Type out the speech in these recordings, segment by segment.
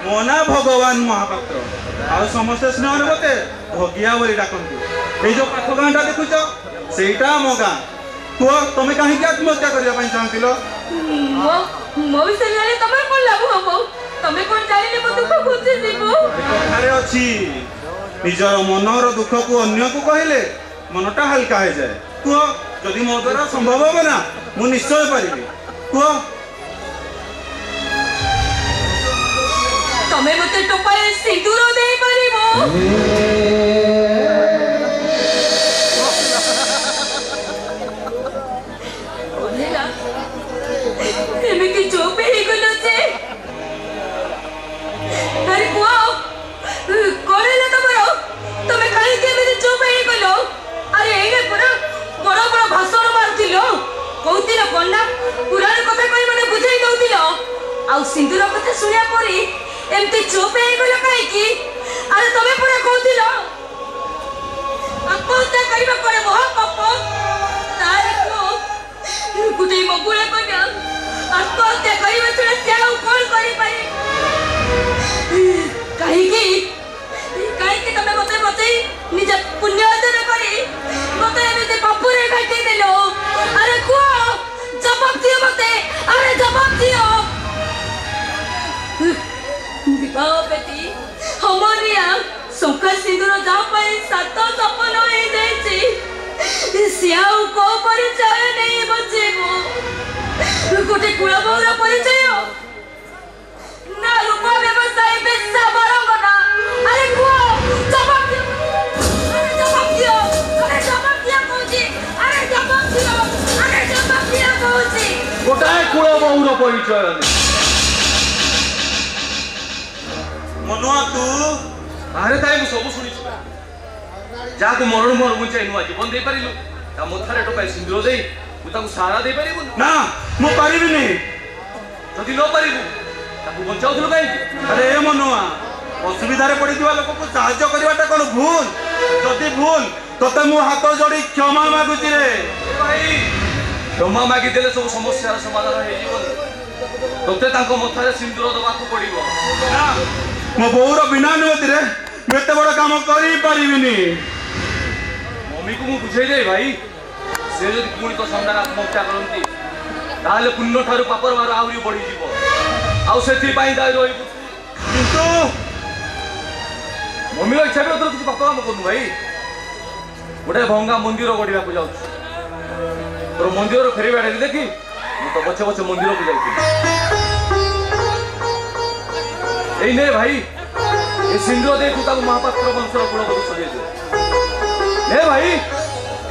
ମୋ ନା ଭଗବାନ ମହାପାତ୍ର। ଆଉ ସମସ୍ତେ ସ୍ନେହରେ ମତେ ଭଗିଆ ବୋଲି ଡାକନ୍ତି। ଏଇ ଯୋଉ ପାଖ ଗାଁଟା ଦେଖୁଛ ସେଇଟା ଆମ ଗାଁ। କୁହ ତମେ କାହିଁକି ଆତ୍ମହତ୍ୟା କରିବା ପାଇଁ ଚାହୁଁଥିଲ? ମୋ ବିଷୟରେ ଜାଣି ତମର କଣ ଲାଭ ହବ? ତମେ କଣ ଜାଣିଲେ ମୋ ଦୁଃଖ ବୁଝିଯିବ? କଥାରେ ଅଛି ନିଜର ମନର ଦୁଃଖକୁ ଅନ୍ୟକୁ କହିଲେ ମନଟା ହାଲକା ହେଇଯାଏ। କୁହ ଯଦି ମୋ ଦ୍ୱାରା ସମ୍ଭବ ହବ ନା ମୁଁ ନିଶ୍ଚୟ ପାରିବି। କୁହ। ତମେ ମତେ ଟୋପାଏ ସିନ୍ଦୁର ଦେଇପାରିବ? ଏମିତି ଚୁପ ହେଇଗଲ ଯେ? ଆରେ କୁହ କଣ ହେଲା ତମର? ତମେ କାହିଁକି ଏମିତି ଚୁପ ହେଇଗଲ? ଆରେ ଏଇନେ ପୁରା ବଡ ବଡ ଭାଷଣ ମାରୁଥିଲ, କହୁଥିଲ କଣ ନା ପୁରାଣ କଥା କହି ମତେ ବୁଝେଇ ଦଉଥିଲ, ଆଉ ସିନ୍ଦୁର କଥା ଶୁଣିବା ପରେ ଏମିତି ଚୁପ ହେଇଗଲ କାହିଁକି? ଆରେ ତମେ ପୁରା କହୁଥିଲ ଆତ୍ମହତ୍ୟା କରିବା ପରେ ମହାପାପ। ତାହେଲେ ଗୋଟେ ମଗୁଳା କନ୍ୟା ଆତ୍ମହତ୍ୟା କରିବା ଛଡା ସେ ଆଉ କଣ କରିପାରେ? କାହିଁକି କାହିଁକି ତମେ ମତେ ବତେଇ ନିଜ ପୁଣ୍ୟ ଅର୍ଜନ କରି ମତେ ଏମିତି ପାପରେ ଘାଟି ଦେଲ? ଆରେ କୁହ, ଜବାବ ଦିଅ ମତେ। ଆରେ ଜବାବ ଦିଅ। ବିବାହ ବେଟି ହମରିଆ ଶଙ୍ଖା ସିନ୍ଦୁର ଯାହା ପାଇଁ ସାତ ସପନ ହେଇଯାଇଛି, ସେ ଆଉ କୋଉ ପରିଚୟ ନେଇ ବଞ୍ଚିବ? ଗୋଟେ କୁଳବହୁର ପରିଚୟ ନା ରୂପ ବ୍ୟବସାୟୀ ବେଶା ବରଙ୍ଗନା? ଆରେ କୁହ, ଜବାବ ଦିଅ। ଆରେ ଜବାବ ଦିଅ। ଆରେ ଜବାବ ଦିଅ କହୁଛି। ଆରେ ଜବାବ ଦିଅ। ଆରେ ଜବାବ ଦିଅ କହୁଛି। ଗୋଟାଏ କୁଳବହୁର ପରିଚୟ ନେଇ ମନୁଆ ତୁ ଆରେ ତାই ମୁଁ ସବୁ ଶୁଣିଛୁ। ଯାହାକୁ ମରଣ ମରଣ ବୁଝାଇ ନୂଆ ଜୀବନ ଦେଇପାରିଲୁ, ତା ମଥାରେ ଟୋପାଏ ସିନ୍ଦୁର ଦେଇ ତୁ ତାକୁ ସାରା ଦେଇପାରିବୁନି? ନା ମୁଁ ପାରିବିନି। ଯଦି ନ ପାରିବୁ ତାକୁ ବଞ୍ଚାଉଥିଲୁ କାହିଁକି? ଆରେ ଏ ମନୁଆ, ଅସୁବିଧାରେ ପଡିଥିବା ଲୋକକୁ ସାହାଯ୍ୟ କରିବାଟା କଣ ଭୁଲ? ଯଦି ଭୁଲ ତତେ ମୁଁ ହାତ ଯୋଡି କ୍ଷମା ମାଗୁଛି ରେ। ଭାଇ କ୍ଷମା ମାଗିଦେଲେ ସବୁ ସମସ୍ୟାର ସମାଧାନ ହେଇଯିବନି। ତତେ ତାଙ୍କ ମଥାରେ ସିନ୍ଦୁର ଦେବାକୁ ପଡିବ। ନା, ମୋ ବୋଉର ବିନା ଅନୁମତିରେ ମୁଁ ଏତେ ବଡ କାମ କରିପାରିବିନି। ମମିକୁ ମୁଁ ବୁଝେଇ ଦେଇ ଭାଇ, ସେ ଯଦି ପୁଣି ତୋ ସାମ୍ନାରେ ଆତ୍ମହତ୍ୟା କରନ୍ତି ତାହେଲେ ପୁଣ୍ୟ ଠାରୁ ପାପର ଭାର ଆହୁରି ବଢିଯିବ। ଆଉ ସେଥିପାଇଁ ଦାୟୀ ରହିବୁ। କିନ୍ତୁ ମମିର ଇଚ୍ଛା ବି ଅଥର କିଛି ପାପ କାମ କରୁନୁ ଭାଇ। ଗୋଟେ ଭଙ୍ଗା ମନ୍ଦିର ଗଢିବାକୁ ଯାଉଛୁ। ତୋର ମନ୍ଦିରର ଫେରିବା ଡେରି ଦେଖି ମୁଁ ତ ପଛେ ପଛେ ମନ୍ଦିରକୁ ଯାଇଥିଲି। ଏଇ ନେ ଭାଇ, ଏ ସିନ୍ଦୁର ଦେଇ ତୁ ତାକୁ ମହାପାତ୍ର ବଂଶର କୁଳବଧୂ ସଜେଇ ଦେ। ନେ ଭାଇ,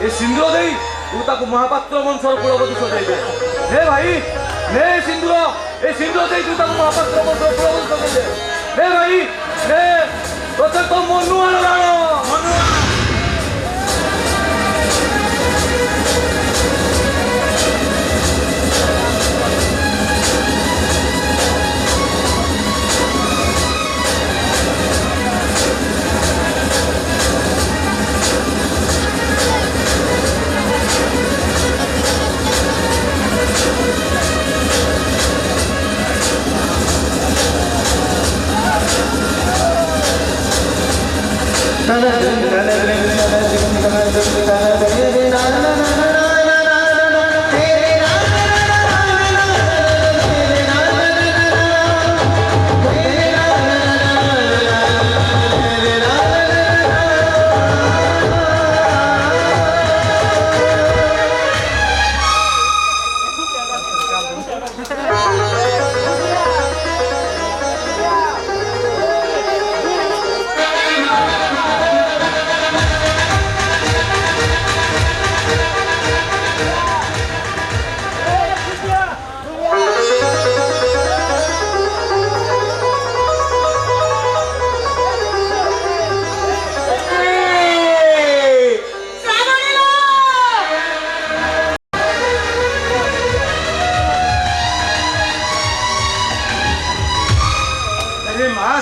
ଏ ସିନ୍ଦୁର ଦେଇ ତୁ ତାକୁ ମହାପାତ୍ର ବଂଶର କୁଳବଧୂ ସଜେଇ ଦେ। ନେ ଭାଇ, ନେ ସିନ୍ଦୁର, ଏ ସିନ୍ଦୁର ଦେଇ ତୁ ତାକୁ ମହାପାତ୍ର ବଂଶର କୁଳବଧୂ ସଜେଇ ଦେ। ନେ ଭାଇ, ନେ, ତୋତେ ତ ମନୁଆର ରାଣ। ମନୁଆ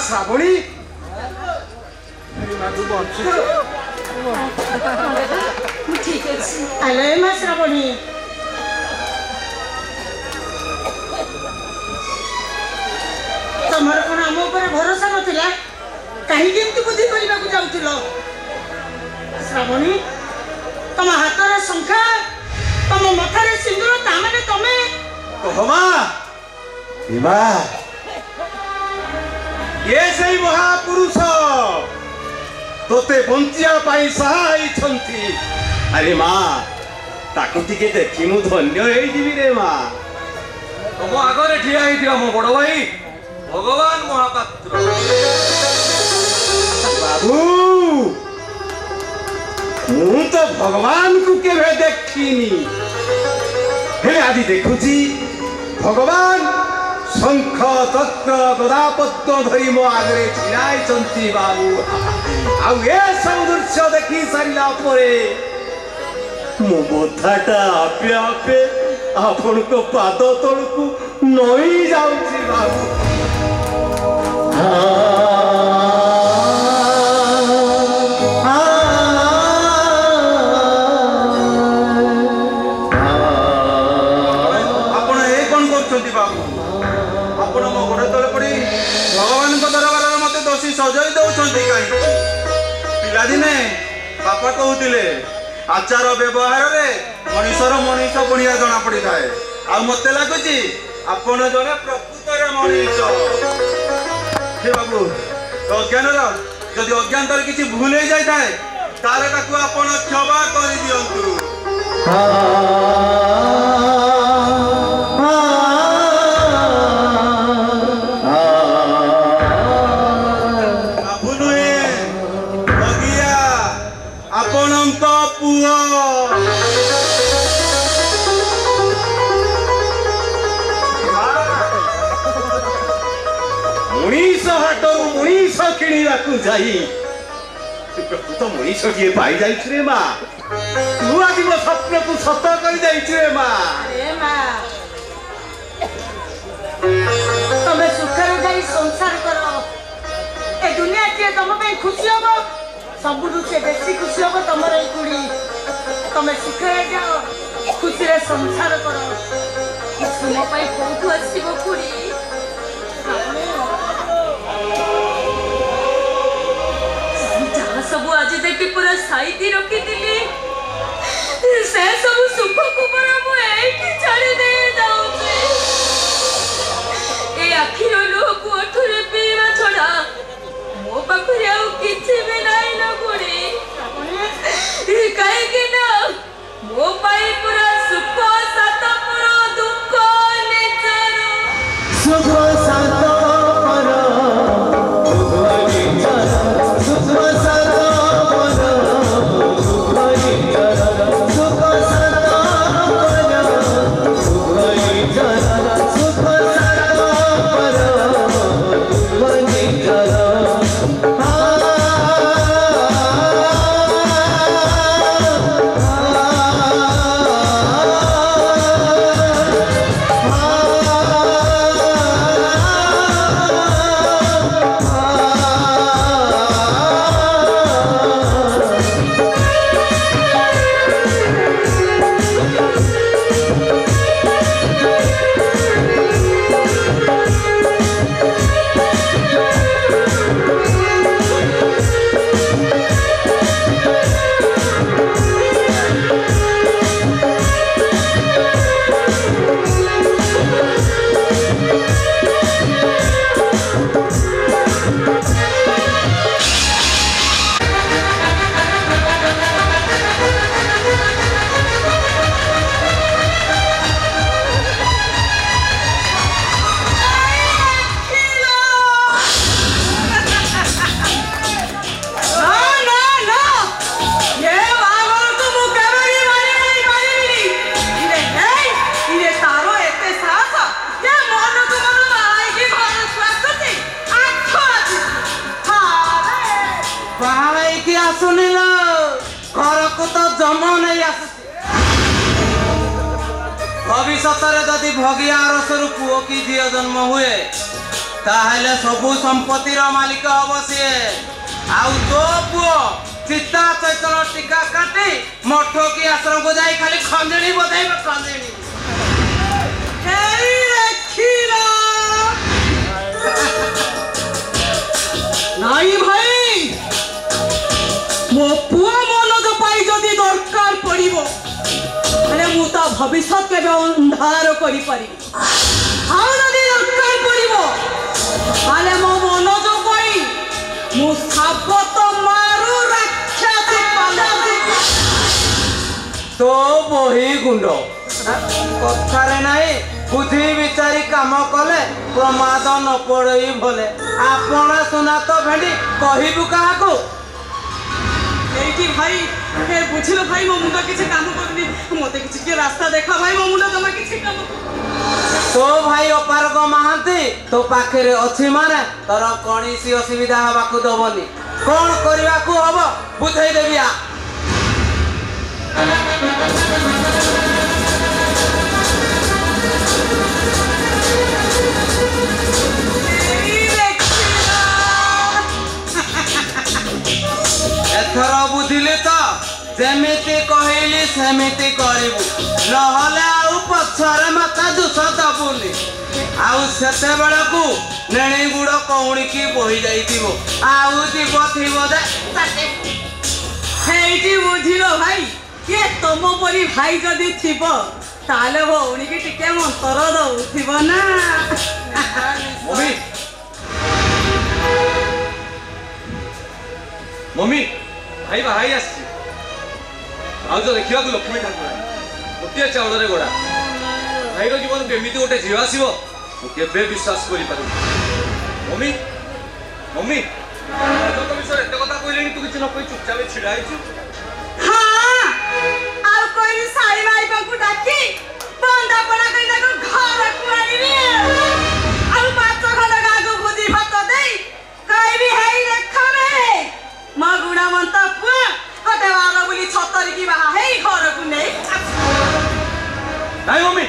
ଶ୍ରାବଣୀ ଠିକ ଅଛି। ଆଲୋ ମା ଶ୍ରାବଣୀ, ତମ ତମର କଣ ଆମ ଉପରେ ଭରସା ନଥିଲା? କାହିଁକି ଏମିତି ବୁଦ୍ଧି କରିବାକୁ ଯାଉଥିଲ? ଶ୍ରାବଣୀ, ତମ ହାତରେ ଶଙ୍ଖା, ତମ ମଥାରେ ସିନ୍ଦୁର, ତାମାନେ ତମେ କହମା ଏମା ଏ ସେଇ ମହାପୁରୁଷ ତୋତେ ବଞ୍ଚିବା ପାଇଁ ସାହା ହେଇଛନ୍ତି। ଆରେ ମା, ତାକୁ ଟିକେ ଦେଖି ମୁଁ ଧନ୍ୟ ହେଇଯିବି ରେ ମା। ତମ ଆଗରେ ଠିଆ ହେଇଥିବା ମୋ ବଡ ଭାଇ ଭଗବାନ ମହାପାତ୍ର। ବାବୁ, ମୁଁ ତ ଭଗବାନଙ୍କୁ କେବେ ଦେଖିନି, ହେଲେ ଆଜି ଦେଖୁଛି ଭଗବାନ ଶଙ୍ଖ ଚକ୍ର ଗଦାପଦ୍ମ ଧରି ମୋ ଆଗରେ ଛିଡ଼ା ହେଇଛନ୍ତି। ବାବୁ, ଆଉ ଏ ସବୁ ଦୃଶ୍ୟ ଦେଖି ସାରିଲା ପରେ ମୋ ବଥାଟା ଆପେ ଆପେ ଆପଣଙ୍କ ପାଦ ତଳକୁ ନଇଁ ଯାଉଛି। ବାବୁ, ଆପଣ ଏ କଣ କରୁଛନ୍ତି? ବାବୁ, ଆପଣ ମୋ ଗୋଡ଼ ତଳେ ପଡ଼ି ଭଗବାନଙ୍କ ଦରବାରରେ ମତେ ଦୋଷୀ ସଜାଇ ଦଉଛନ୍ତି କାହିଁକି? ପିଲାଦିନେ ବାପା କହୁଥିଲେ ଆଚାର ବ୍ୟବହାରରେ ମଣିଷର ମଣିଷ ବଣିଆ ଜଣା ପଡ଼ିଥାଏ। ଆଉ ମତେ ଲାଗୁଛି ଆପଣ ଜଣେ ପ୍ରକୃତରେ ମଣିଷ। ହେ ବାବୁ, ଅଜ୍ଞାନର ଯଦି ଅଜ୍ଞାନତାରେ କିଛି ଭୁଲ ହେଇଯାଇଥାଏ ତାହେଲେ ତାକୁ ଆପଣ କ୍ଷମା କରିଦିଅନ୍ତୁ। ବାବୁ ନୁହେଁ, ଭଗିଆ ଆପଣଙ୍କ ପୁଅ। ମଣିଷ ହାଟରୁ ମଣିଷ କିଣିବାକୁ ଯାଇ ପ୍ରକୃତ ମଣିଷ କିଏ ପାଇଯାଇଛୁ ରେ ମା। ତୁ ଆଜି ମୋ ସ୍ୱପ୍ନକୁ ସତ କରିଯାଇଛୁ ରେ ମା। ଏ ମା, ତମେ ସୁଖରେ ଯାଇ ସଂସାର କର। ଏ ଦୁନିଆ କିଏ ତମ ପାଇଁ ଖୁସି ହବ? ସବୁଠୁ ସେ ବେଶୀ ଖୁସି ହବ ତମର ଏଇ କୁଡ଼ି। ତମେ ସୁଖରେ ଯାଅ, ଖୁସିରେ ସଂସାର କର। ତୁମ ପାଇଁ କୋଉଠୁ ଆସିବ ଖୁଡି? ଯାହା ସବୁ ଆଜି ଦେଖି ପୁରା ସାଇତି ରଖିଥିଲି ସେ ସବୁ ସୁଖକୁ ପରା ମୁଁ ଏଇଠି ଛାଡ଼ି ଦେଇ ଯାଉଛି। ଏ ଆଖିର ଲୁହକୁ ଓଠରେ ପିଇବା ଛଡା ମୋ ପାଖରେ ଆଉ କିଛି ବି ନାହିଁ ନା ଖୁଡି। କାହିଁକି ନା ମୋ ପାଇଁ ପୁରା ସୁଖ ସାତ ପୁର ଦୁଃଖ ନିଜର। सुख सात पर दुख निजर, सुख सात पर दुख निजर, सुख सात पर दुख निजर, सुख सात पर दुख निजर। ଶୁଣିଲ, ଘରକୁ ତ ଜମ ନେଇ ଆସୁଛି। ଭବିଷ୍ୟତରେ ଯଦି ଭଗିଆ ଆରସରୁ ପୁଅ କି ଝିଅ ଜନ୍ମ ହୁଏ ତାହେଲେ ସବୁ ସମ୍ପତ୍ତିର ମାଲିକ ହବ ସିଏ। ଆଉ ତୋ ପୁଅ ଚିତା ଚୈତନ ଟୀକା କାଟି ମଠ କି ଆଶ୍ରମକୁ ଯାଇ ଖାଲି ଖଞ୍ଜଣି ବଜାଇବ, ଖଞ୍ଜଣି। ହେଇ ଦେଖିଲ ভবিষ্যৎ কেবে ଅନ୍ଧାର କରିପାରିବି ଆଉ ଯଦି ଦରକାର ପଡ଼ିବ ତାହେଲେ ମୋ ମନୋଜ ପାଇଁ ମୁଁ ସାବତ ମାରୁ ରାକ୍ଷସ তো বহি গুଣ୍ଡ কথারে নাই বুঝি বিচারি কাম কলে প্রমাদ ন পড়ই ভলে আপন সুনা তো ভেন্ডি কহিবু কাহাকু এইটি ভাই হে বুঝিল ভাই ମୋ ମୁଣ୍ଡ କିଛି କାମ କରୁନି ମୋତେ କିଛି କିଏ ରାସ୍ତା ଦେଖା ଭାଇ ମୋ ମୁଣ୍ଡ ଜମା କିଛି କାମ তো ভাই অপারগ মাহাନ୍ତି তো পাখেরে অছি মানে তোর কৌশি অসুবিধা হবাকু দবনি কোন করিবাকু হব বুঝাই দেবি আ এথর বুঝিলি তো যেমিতি কহিলি সেমিতি করিবু নহলে আউ পছরে মাথা দুষ দবুনি আউ সেতেবেଳକୁ ନେଣି ଗୁଡ଼ କଉଣିକି ବୋହି ଯାଇଥିବ ଆଉ ଯିବ ଥିବ ଯେ ହେଇଟି ବୁଝିଲ ଭାଇ କିଏ ତମ ପରି ଭାଇ ଯଦି ଥିବ ତାହେଲେ ଭଉଣୀକି ଟିକେ ମନ୍ତର ଦଉଥିବ ନା ମମି ମମି ଭାଇ ବାହାଇ ଆସିଛି ଭାଉଜ ଦେଖିବାକୁ ଲକ୍ଷ୍ମୀ ଠାକୁରାଣୀ ଗୋଟିଏ ଚାଉଳରେ ଗୋଡ଼ା ଭାଇର ଜୀବନକୁ ଏମିତି ଗୋଟେ ଝିଅ ଆସିବ ମୁଁ କେବେ ବିଶ୍ୱାସ କରିପାରିବି ମମି ମମି ଭାଉଜଙ୍କ ବିଷୟରେ ଏତେ କଥା କହିଲେଣି ତୁ କିଛି ନ କହି ଚୁପଚାପ ଛିଡ଼ା ହେଇଛୁ ହଁ ଆଉ କହିବି ସାଇ ମାଇବାକୁ ଡାକି ବନ୍ଦାପଣା କରି ତାକୁ ଘରକୁ ଆଣିବି ଆଉ 5 ଖଣ୍ଡ ଗାଁକୁ ଭୋଜି ଭାତ ଦେଇ କହିବି ହେଇ ଦେଖରେ ମୋ ଗୁଣବନ୍ତ ପୁଅ ଗୋଟେ ବାର ବୋଲି ଛତରିକି ବାହା ହେଇ ଘରକୁ ନେଇ ନାଇଁ ମମି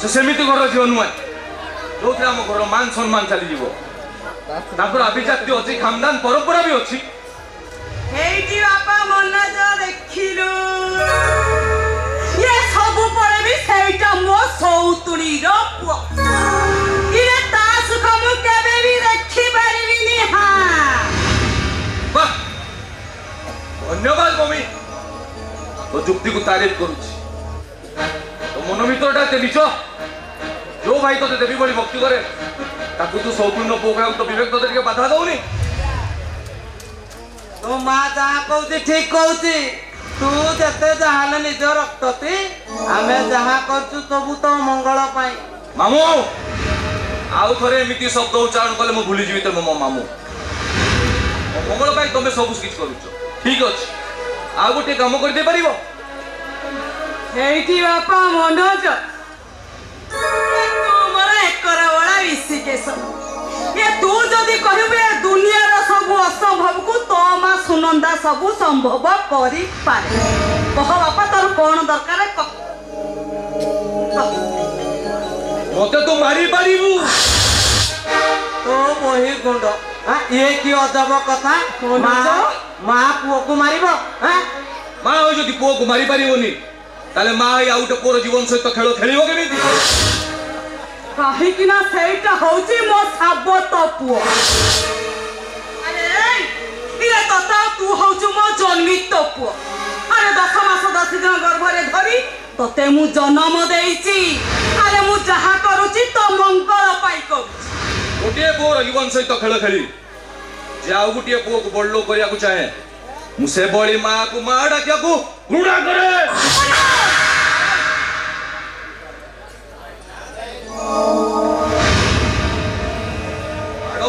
ସେ ସେମିତି ଘର ଝିଅ ନୁହେଁ ଯୋଉଥିରେ ଆମ ଘର ମାନ ସମ୍ମାନ ଚାଲିଯିବ ତାଙ୍କର ଆଭିଜାତ୍ୟ ଅଛି ଖାନଦାନ ପରମ୍ପରା ବି ଅଛି ହେଇଟି ବାପା ମନୋଜ ଦେଖିଲୁ ଇଏ ସବୁ ପରେ ବି ସେଇଟା ମୋ ସଉତୁଣୀର ପୁଅ ଇଏ ତା ସୁଖ ମୁଁ କେବେ ବି ଦେଖିପାରିବିନି ବାଃ ଧନ୍ୟବାଦ ମମି ତୋ ଯୁକ୍ତିକୁ ତାରିଫ କରୁଛି ତୋ ମନ ଭିତରଟା ଏତେ ନିଚ ଯୋଉ ଭାଇ ତୋତେ ଦେବୀ ଭଳି ଭକ୍ତି କରେ ତାକୁ ତୁ ସୌପୂର୍ଣ୍ଣ ପୁଅ ଖାଇବାକୁ ତ ବିବେକ ତୋତେ ଟିକେ ବାଧା ଦଉନି তো মা যাহা কହୁଛି ঠিক କହୁଛି ତୁ ଯେତେ ଯାହାହେଲେ ନିଜ ରକ୍ତତି ଆମେ ଯାହା କରୁଛୁ ସବୁ ତ ମଙ୍ଗଳ ପାଇଁ ମାମୁଁ ଆଉ ଥରେ ଏମିତି ଶବ୍ଦ ଉଚ୍ଚାରଣ କଲେ ମୁଁ ଭୁଲିଯିବି ତମେ ମୋ ମାମୁଁ ମୋ ମଙ୍ଗଳ ପାଇଁ ତମେ ସବୁ କିଛି କରୁଛ ଠିକ ଅଛି ଆଉ ଗୋଟେ କାମ କରିଦେଇ ପାରିବ ହେଇଟି ବାପା ମନୋଜ ତୁମର ଏକର ବଳା ଋଷିକେଶ ଏ ତୁ ଯଦି କହିବୁ ଏ ଦୁନିଆର ସବୁ ଅସମ୍ଭବକୁ ତୋ ମା ସୁନନ୍ଦା ସବୁ ସମ୍ଭବ କରିପାରେ କହ ବାପା ତୋର କଣ ଦରକାର କହ ମତେ ତୁ ମାରି ପାରିବୁ তো বহি গুଣ୍ଡ ইয়ে কি অজব কথা মা পুଅକୁ ମାରିବ ମା ହୋଇ ଯଦି ପୁଅକୁ ମାରି ପାରିବନି ତାହେଲେ ମା ହେଇ ଆଉ ଗୋଟେ ପୁଅର ଜୀବନ ସହିତ ଖେଳ ଖେଳିବ କେମିତି କାହିଁକି ନା ସେଇଟା ହଉଛି ମୋ ସାବତ ପୁଅ ଆରେ ଇଏ ତଥା ତୁ ହଉଛୁ ମୋ ଜନ୍ମିତ ପୁଅ ଆରେ 10 ମାସ 10 ଦିନ ଗର୍ଭରେ ଧରି ତତେ ମୁଁ ଜନ୍ମ ଦେଇଛି ଆରେ ମୁଁ ଯାହା କରୁଛି ତୋ ମଙ୍ଗଳ ପାଇଁ କରୁଛି ଗୋଟିଏ ପୁଅର ଜୀବନ ସହିତ ଖେଳ ଖେଳି ଯେ ଆଉ ଗୋଟିଏ ପୁଅକୁ ବଡଲୋକ କରିବାକୁ ଚାହେଁ ମୁଁ ସେଭଳି ମାକୁ ମା ଡାକିବାକୁ ଘୃଣା କରେ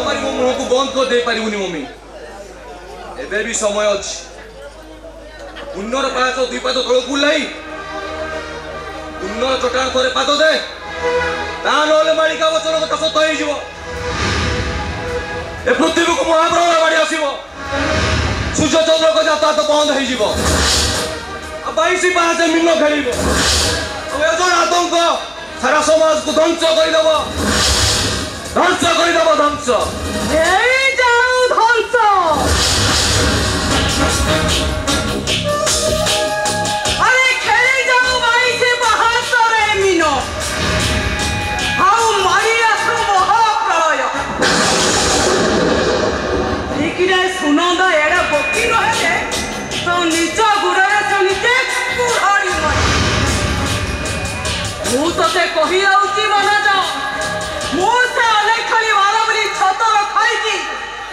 ମାରିବ ମୁହଁକୁ ବନ୍ଦ କରିଦେଇ ପାରିବୁନି ମମି ଏବେ ବି ସମୟ ଅଛି ପୁଣ୍ୟର ପାହାଚ 2 ପାଦ ତଳକୁ ଓହ୍ଲାଇ ପୁଣ୍ୟର ଚଟାଣ ଥରେ ପାଦ ଦେ ତା ନହେଲେ ମାଳିକା ବଚନ କଥା ସତ ହେଇଯିବ ଏ ପୃଥିବୀକୁ ମହାପ୍ରଳୟ ମାଡ଼ି ଆସିବ ସୂର୍ଯ୍ୟ ଚନ୍ଦ୍ରଙ୍କ ଯାତାୟାତ ବନ୍ଦ ହେଇଯିବ ଆଉ 22 ପାହାଚ ମିନ ଖେଳିବ ଆଉ ଏ ଜଣ ଆତଙ୍କ ସାରା ସମାଜକୁ ଧ୍ୱଂସ କରିଦେବ ଧ୍ୱଂସ এই যাও ধ্বংস আরে খেলে যাও 22 বাহাত্তরে মিন ଆଉ ମାରି ଆସ ମହାପ୍ରଳୟ ଠିକରେ ସୁନନ୍ଦା ଏଡେ ବକି ରହେ ତ ନିଜ ଗୁଡ଼ରେ ସେ ନିଜେ କୁହଳି ମାରି କହି ଯାଉଛି ମନୋଜ, ମୁଁ ସେ ଅନେଖଳି ବାର ବୋଲି ଛତର ଖାଇକି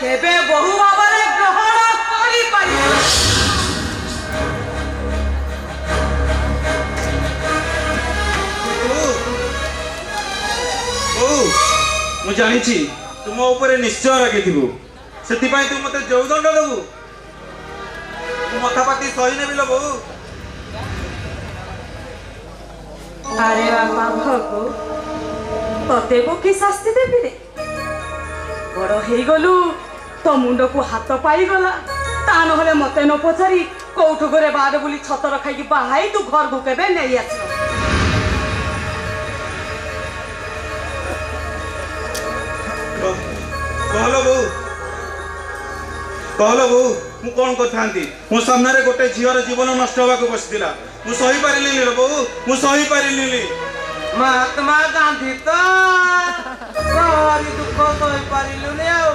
କେବେ ବହୁ ଭାବରେ ଗ୍ରହଣ କରିପାରିବି। ମୁଁ ଜାଣିଛି ତୁମ ଉପରେ ନିଶ୍ଚୟ ରାଗିଥିବୁ, ସେଥିପାଇଁ ତୁ ମତେ ଯୋଉ ଦଣ୍ଡ ଦେବୁ ମୁଁ ମଥାପାତି ସହି ନେବି ଲୋ ବୋଉ। ଆରେ ବାପା ଭଗୁ, ତତେ ମୁଁ କି ଶାସ୍ତି ଦେବି ରେ? ବଡ଼ ହେଇଗଲୁ, ତୋ ମୁଣ୍ଡକୁ ହାତ ପାଇଗଲା, ତା ନହେଲେ ମତେ ନ ପଚାରି କୋଉଠୁ ଘରେ ବାର ବୋଲି ଛତର ଖାଇକି ବାହାଇ ତୁ ଘରକୁ କେବେ ନେଇ ଆସିବ? कहलो बोऊ, कहलो बोऊ, ମୁଁ କଣ କରିଥାନ୍ତି? ମୋ ସାମ୍ନାରେ ଗୋଟେ ଝିଅର ଜୀବନ ନଷ୍ଟ ହେବାକୁ ବସିଥିଲା, ମୁଁ ସହି ପାରିଲିନି ରେ ବୋଉ, ମୁଁ ସହି ପାରିଲିନି। ମହାତ୍ମା ଗାନ୍ଧୀ ତ ଭାରି ଦୁଃଖ ସହିପାରିଲୁନି ଆଉ,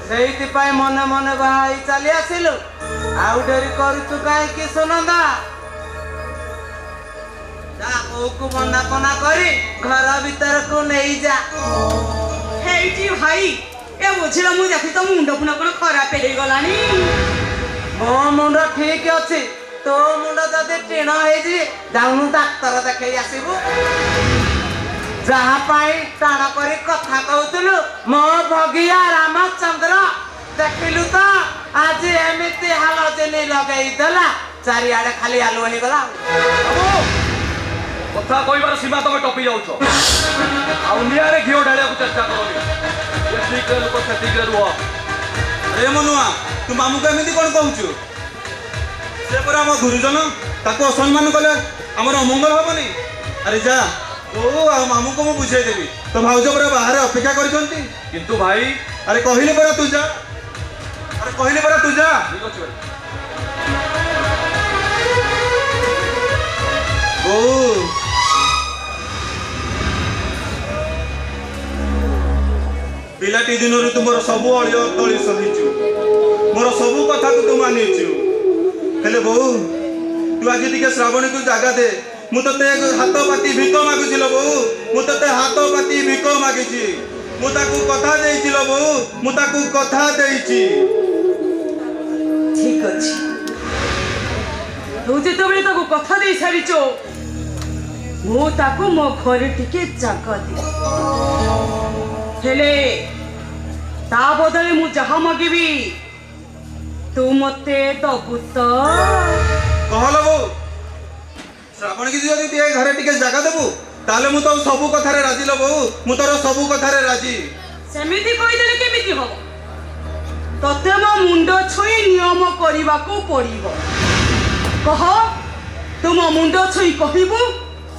ସେଇଥିପାଇଁ ମନେ ମନେ ବାହା ହେଇ ଚାଲି ଆସିଲୁ। ଆଉ ଡେରି କରୁଛୁ କାହିଁକି ସୁନନ୍ଦା? ଯା ବୋଉକୁ ମନା କନା କରି ଘର ଭିତରକୁ ନେଇଯା। ହେଇଛି ଭାଇ, ଏ ବୁଝିଲ ମୁଁ ଦେଖି ତ ମୁଣ୍ଡ ଫୁଣ୍ଡ କଣ ଖରାପ ହେଇଗଲାଣି। ମୋ ମୁଣ୍ଡ ଠିକ ଅଛି, ତୋ ମୁଣ୍ଡ ଯଦି ଟିଣ ହେଇଛି ଯାଉନୁ ଡାକ୍ତର ଦେଖେଇ ଆସିବୁ। ଯାହା ପାଇଁ ଟାଣ କରି କଥା କହୁଥିଲୁ ମୋ ଭଗିଆ ରାମଚନ୍ଦ୍ର, ଦେଖିଲୁ ତ ଆଜି ଏମିତି ହାଲଜିନି ଲଗେଇ ଦେଲା, ଚାରିଆଡେ ଖାଲି ଆଲୁଅ ହେଇଗଲା। କଥା କହିବାର ସୀମା ତମେ ଟପି ଯାଉଛ। ଆଉ ନିଆଁରେ ଘିଅ ଢାଳିବାକୁ ଚେଷ୍ଟା କରନି। ଠିକରେ ଲୋକ ସେତିକିରେ ରୁହ। ରେ ମନୁଆ, ତୁ ମାମୁଁକୁ ଏମିତି କଣ କହୁଛୁ? ସେ ପରା ଆମ ଗୁରୁଜନ, ତାକୁ ଅସମ୍ମାନ କଲେ ଆମର ଅମଙ୍ଗଳ ହବନି। ଆରେ ଯା ବୋଉ, ଆଉ ମାମୁଁକୁ ମୁଁ ବୁଝେଇଦେବି, ତ ଭାଉଜ ପରା ବାହାରେ ଅପେକ୍ଷା କରିଛନ୍ତି। କିନ୍ତୁ ଭାଇ, ଆରେ କହିଲି ପରା ତୁ ଯା, ଆରେ କହିଲି ପରା ତୁ ଯା। ଠିକ ଅଛି ଭାଇ। ବୋଉ, ପିଲାଟି ଦିନରୁ ତୁ ମୋର ସବୁ ଅଳିଅ ତଳି ସହିଛୁ, ମୋର ସବୁ କଥାକୁ ତୁ ମାନିଛୁ। ହେଲେ ବୋଉ, ତୁ ଆଜି ଟିକେ ଶ୍ରାବଣୀକୁ ଜାଗା ଦେ, ମୁଁ ତତେ ହାତ ପାତି ଭିକ ମାଗୁଛି ଲୋ ବୋଉ, ମୁଁ ତତେ ହାତ ପାତି ଭିକ ମାଗିଛି। ମୁଁ ତାକୁ କଥା ଦେଇଛି ଲୋ ବୋଉ, ମୁଁ ତାକୁ କଥା ଦେଇଛି। ଠିକ ଅଛି, ତୁ ଯେତେବେଳେ ତାକୁ କଥା ଦେଇ ସାରିଛୁ, ମୁଁ ତାକୁ ମୋ ଘରେ ଟିକେ ଜାଗା ଦେବି। ହେଲେ ତା ବଦଳେ ମୁଁ ଯାହା ମାଗିବି ତୁ ମତେ ଦବୁ ତ? कहलो बोऊ, श्रावण की जदि ते घरे टिके जगह देबू ताले मु तो सब कथारे राजी लो बोऊ, मु तोर सब कथारे राजी। सेमिति कहिदेले केमिति हो? तते मो मुंड छुई नियम करिबाकू पड़िबो। कह, तुम मुंड छुई कहबू,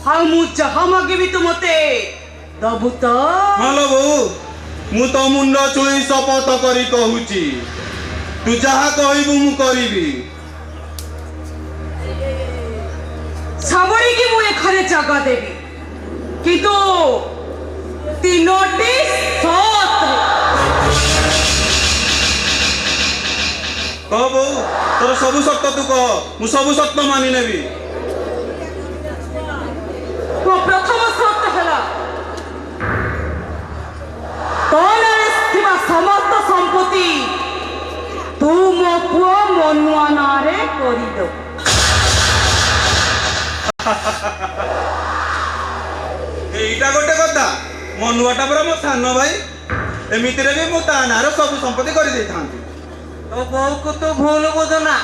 हाउ मु जहा मागिबी तू मते दबु तो? हां लो बोऊ, मु तो मुंड छुई शपथ करी कहूची, तू जहा कहबू मु करिबी। श्रावणी की मु एखरे जगह देबी, किंतु तीनोटी सत। कह बोऊ, तोर सब सत्य तू कह, मु सब सत्य मानि नेबी। मो प्रथम सत्य हला तोरे थिबा समस्त संपत्ति तू मो पुओ मनुआ नारे करि दो। एइटा गोटे कथा, मनुआटा परा मो सानो भाई, एमितिरे भी मु ता नार सब संपत्ति करि देई थांती। तो बोऊ को तू भूल बुझना,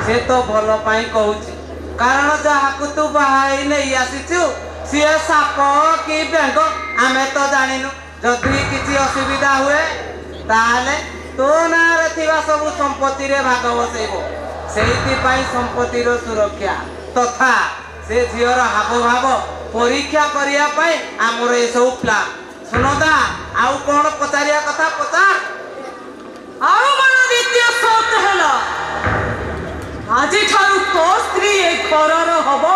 से तो भल पाई कहूची, कारण जहाकू तू बाहाई नहीं आसीचु सी साप कि बेंग आमे तो जानिनु। जदि किसी असुविधा हुए ताहले तो नारे थिबा सब संपत्ति रे भाग बसेइबो। सेइथिपाई संपत्तिर सुरक्षा तथा से झीवर हाव भाव परीक्षा करिया पाई आमर ए सब प्लान। सुनदा, आउ कोन पचारिया कथा पचार। आउ मन द्वितीय सत्य हला आजि ठारू तो स्त्री ए घरर हबो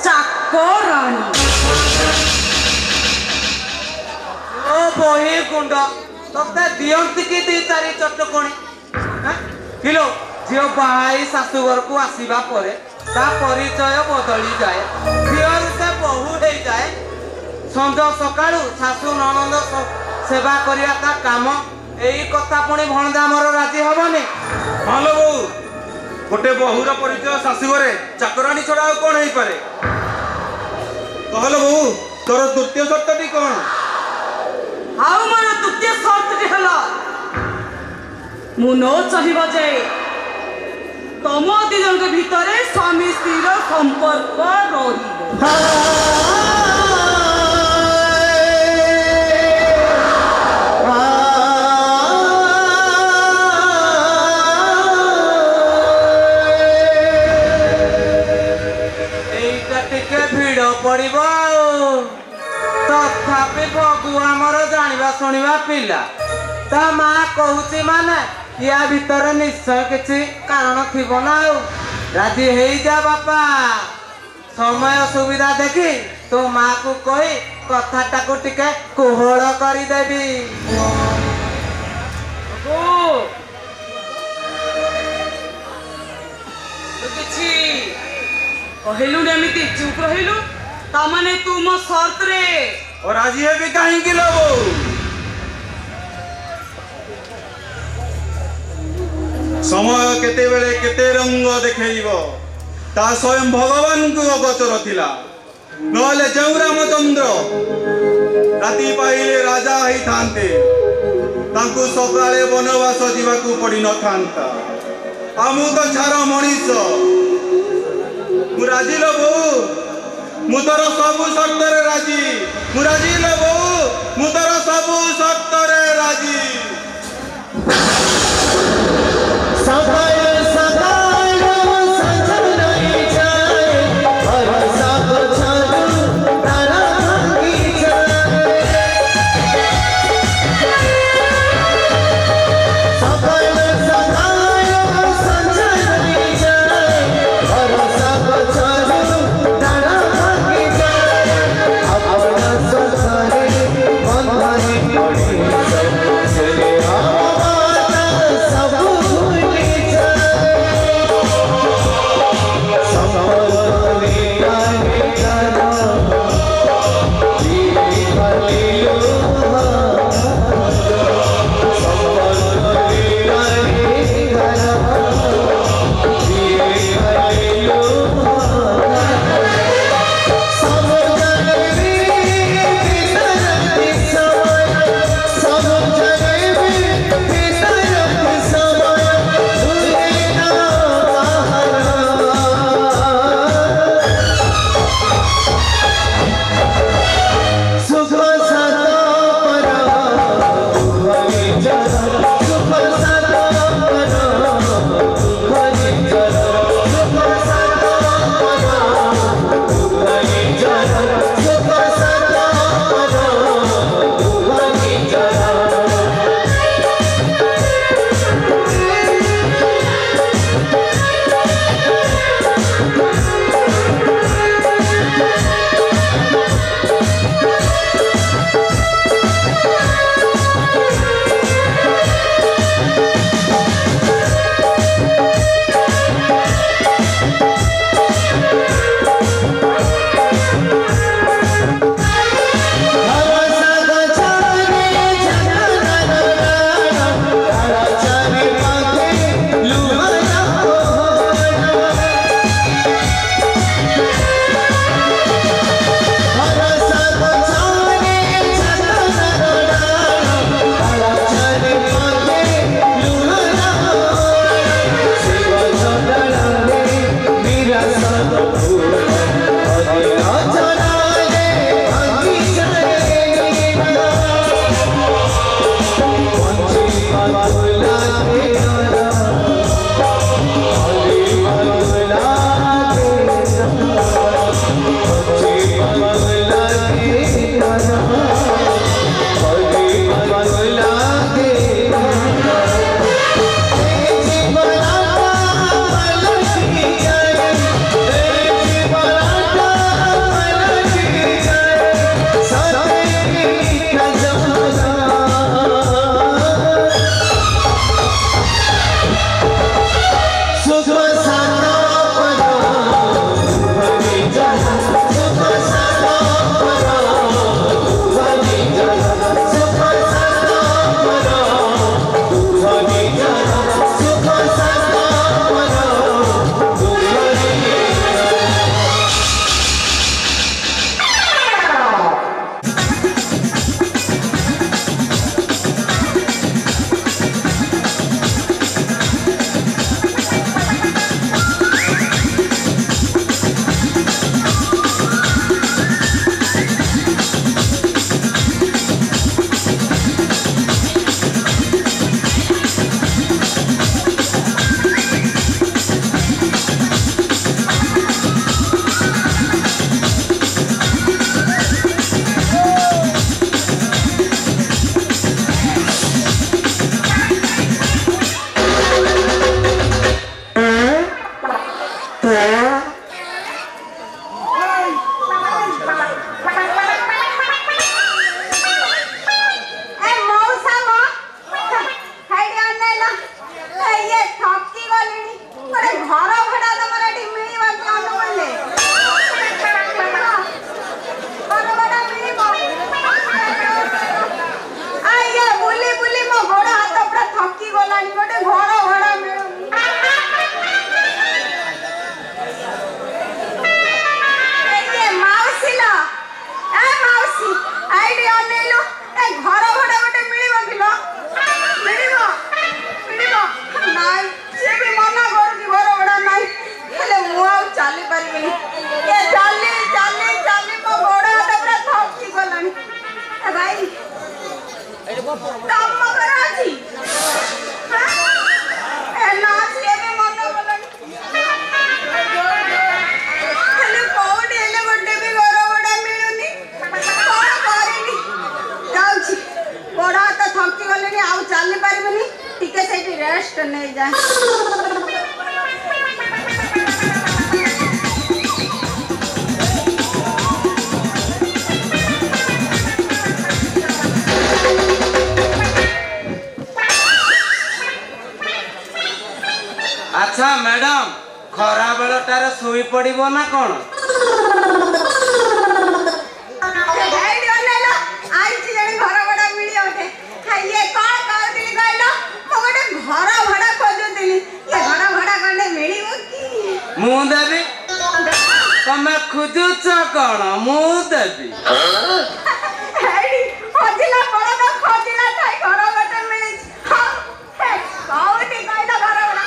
चाकरानी। ओ बही गुंड तते दियंती की दी चारि चटकणी किलो झियो बाहाई शाशुघर को आसीबा परे ता परिचय बदली जाए, झियर से बहु हो जाए, ସଞ୍ଜ ସକାଳୁ ଶାଶୁ ନଣନ୍ଦ ସେବା କରିବା ତା କାମ। ଏଇ କଥା ପୁଣି ଭଣଜା ମୋର ରାଜି ହବନି। ହଁ ଲୋ ବୋଉ, ଗୋଟେ ବହୁର ପରିଚୟ ଶାଶୁ ଘରେ ଚାକରାଣୀ ଛଡା ଆଉ କଣ ହେଇପାରେ? କହଲ ବୋଉ, ତୋର ତୃତୀୟ ସର୍ତ୍ତଟି କଣ? ଆଉ ମୋର ତୃତୀୟ ସର୍ତ୍ତଟି ହେଲା ମୁଁ ନ ଚାହିଁବା ଯେ ତମ ଦି ଜଣଙ୍କ ଭିତରେ ସ୍ୱାମୀ ସ୍ତ୍ରୀର ସମ୍ପର୍କ ରହିବ। ଏଇଟା ଟିକେ ଭିଡ଼ ପଡ଼ିବ ଆଉ। ତଥାପି ଭଗୁ ଆମର ଜାଣିବା ଶୁଣିବା ପିଲା। ତା ମା କହୁଛି ମାନେ ୟା ଭିତରେ ନିଶ୍ଚୟ କିଛି କାରଣ ଥିବ ନା ଆଉ। ରାଜି ହେଇଯା ବାପା। ସମୟ ସୁବିଧା ଦେଖି ତୋ ମାକୁ କହି କଥାଟାକୁ ଟିକେ କୋହଳ କରିଦେବି। କିଛି କହିଲୁନି ଏମିତି ଚୁପ୍ ରହିଲୁ? ତାମାନେ ତୁ ମୋ ସର୍ତ୍ତରେ ରାଜି ହେବି କାହିଁକି ଲୋ ବୋଉ? ସମୟ କେତେବେଳେ କେତେ ରଙ୍ଗ ଦେଖେଇବ ତା ସ୍ୱୟଂ ଭଗବାନଙ୍କୁ ଅଗୋଚର ଥିଲା। ନହେଲେ ଯେଉଁ ରାମଚନ୍ଦ୍ର ରାତି ପାଇଲେ ରାଜା ହେଇଥାନ୍ତେ, ତାଙ୍କୁ ସକାଳେ ବନବାସ ଯିବାକୁ ପଡ଼ିନଥାନ୍ତା। ଆଉ ମୁଁ ତ ଛାର ମଣିଷ। ମୁଁ ରାଜି ଲୋ ବୋଉ, ମୁଁ ତୋର ସବୁ ସର୍ତ୍ତରେ ରାଜି। ମୁଁ ରାଜି ଲୋ ବୋଉ, ମୁଁ ତୋର ସବୁ ସର୍ତ୍ତରେ ରାଜି। सकाळ सकाळ सजनाई जाए भरोसा को चालू तारा भांगी जाए। सकाळ सकाळ सजनाई जाए भरोसा को चालू तारा भांगी जाए। अपना सखारे बंधाई पड़ी ତମ ଘର ଅଛି ନା ସିଏ ବି ମନ କଲାଣି ହେଲେ କୋଉଠି ହେଲେ ଗୋଟେ ବି ଘର ଭଡ଼ା ମିଳୁନି କଣ କରିବି ଯାଉଛି ଗୋଡ଼ ହାତ ଥକି ଗଲେଣି ଆଉ ଚାଲି ପାରିବିନି ଟିକେ ସେଇଠି ରେଷ୍ଟ ନେଇଯାଏ আচ্ছা ম্যাডাম খরা বেলটারে শুই পড়িব না কোন ଆଇଛି ଜଣେ ଘର ଭଡ଼ା ମିଳିବ ଗୋଟେ ଇଏ କଣ କହୁଥିଲି କହିଲ ମୁଁ ଗୋଟେ ଘର ଭଡ଼ା ଖୋଜୁଥିଲି ଇଏ ଘର ଭଡ଼ା କଲେ ମିଳିବ କି ମୁଁ ଦେବି ତମେ ଖୋଜୁଛ କଣ ମୁଁ ଦେବି ହେଇଟି ଖୋଜିଲା ବଳଦ ଖୋଜିଲା ଥାଇ ଘର ଗୋଟେ ମିଳିଛି କୋଉଠି କହିଲ ଘର ଭଡ଼ା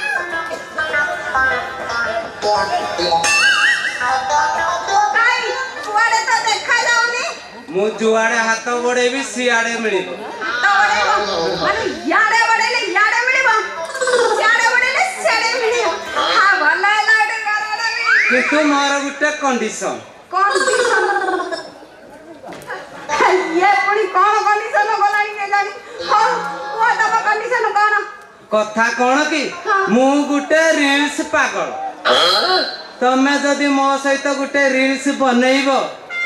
କାଇଁ କୁଆଡ଼େ ତ ଦେଖାଯାଉନି ମୁଁ ଯୁଆଡେ ହାତ ବଢେଇବି ସିଆଡେ ମିଳିବ ହାତ ବଢ଼େଇବ ମାନେ ଇଆଡ଼େ ବଢ଼େଇଲେ ଇଆଡ଼େ ମିଳିବ ସିଆଡ଼େ ବଢ଼େଇଲେ ସିଆଡ଼େ ମିଳିବ ଭଲ ହେଲା ଗୋଟେ ଘର ଭଡ଼ା ମିଳିଛି କିନ୍ତୁ ମୋର ଗୋଟେ କଣ୍ଡିସନ କଣ୍ଡିସନ ଇଏ ପୁଣି କଣ କଣ୍ଡିସନ ଗଲାଣି କେଜାଣି ହଉ କୁହ ତମ କଣ୍ଡିସନ କଣ କଥା କଣ କି ମୁଁ ଗୋଟେ ରିଲ୍ସ ପାଗଳ ତମେ ଯଦି ମୋ ସହିତ ଗୋଟେ ରିଲ୍ସ ବନେଇବ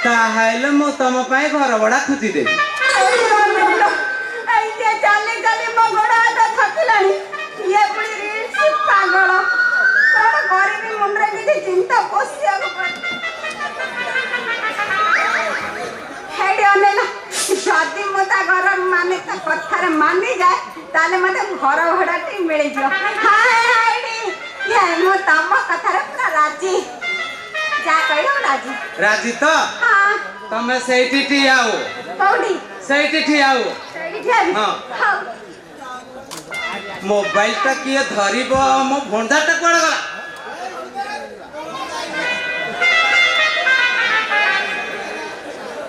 ତାହେଲେ ମୁଁ ତମ ପାଇଁ ଘର ଭଡ଼ା ଖୋଜିଦେବି ଚାଲି ଚାଲି ମୋ ଗୋଡ଼ ହାତ ଥକିଲାଣି ଇଏ ପୁଣି ରିଲ୍ସ ପାଗଳ କଣ କରିବି ମୁଣ୍ଡରେ କିଛି ଚିନ୍ତା ପଶିବାକୁ ହେଇଟି ଅନେଇଲା ଯଦି ମୁଁ ତା ଘର ମାନେ ତା କଥାରେ ମାନିଯାଏ ତାହେଲେ ମତେ ଘର ଭଡ଼ାଟି ମିଳିଯିବ ମୁଁ ତମ କଥାରେ ପୁରା ରାଜି ଯାହା କହିଲ ମୁଁ ରାଜି ରାଜି ତ ହଁ ତମେ ସେଇଠି ଠିଆ ହୁଅ କୋଉଠି ସେଇଠି ଠିଆ ହୁଅ ସେଇଠି ଠିଆ ହେବି? ହଁ। ହଉ ମୋବାଇଲ ଟା କିଏ ଧରିବ ମୋ ଭଣ୍ଡା ଟା କୁଆଡେ ଗଲା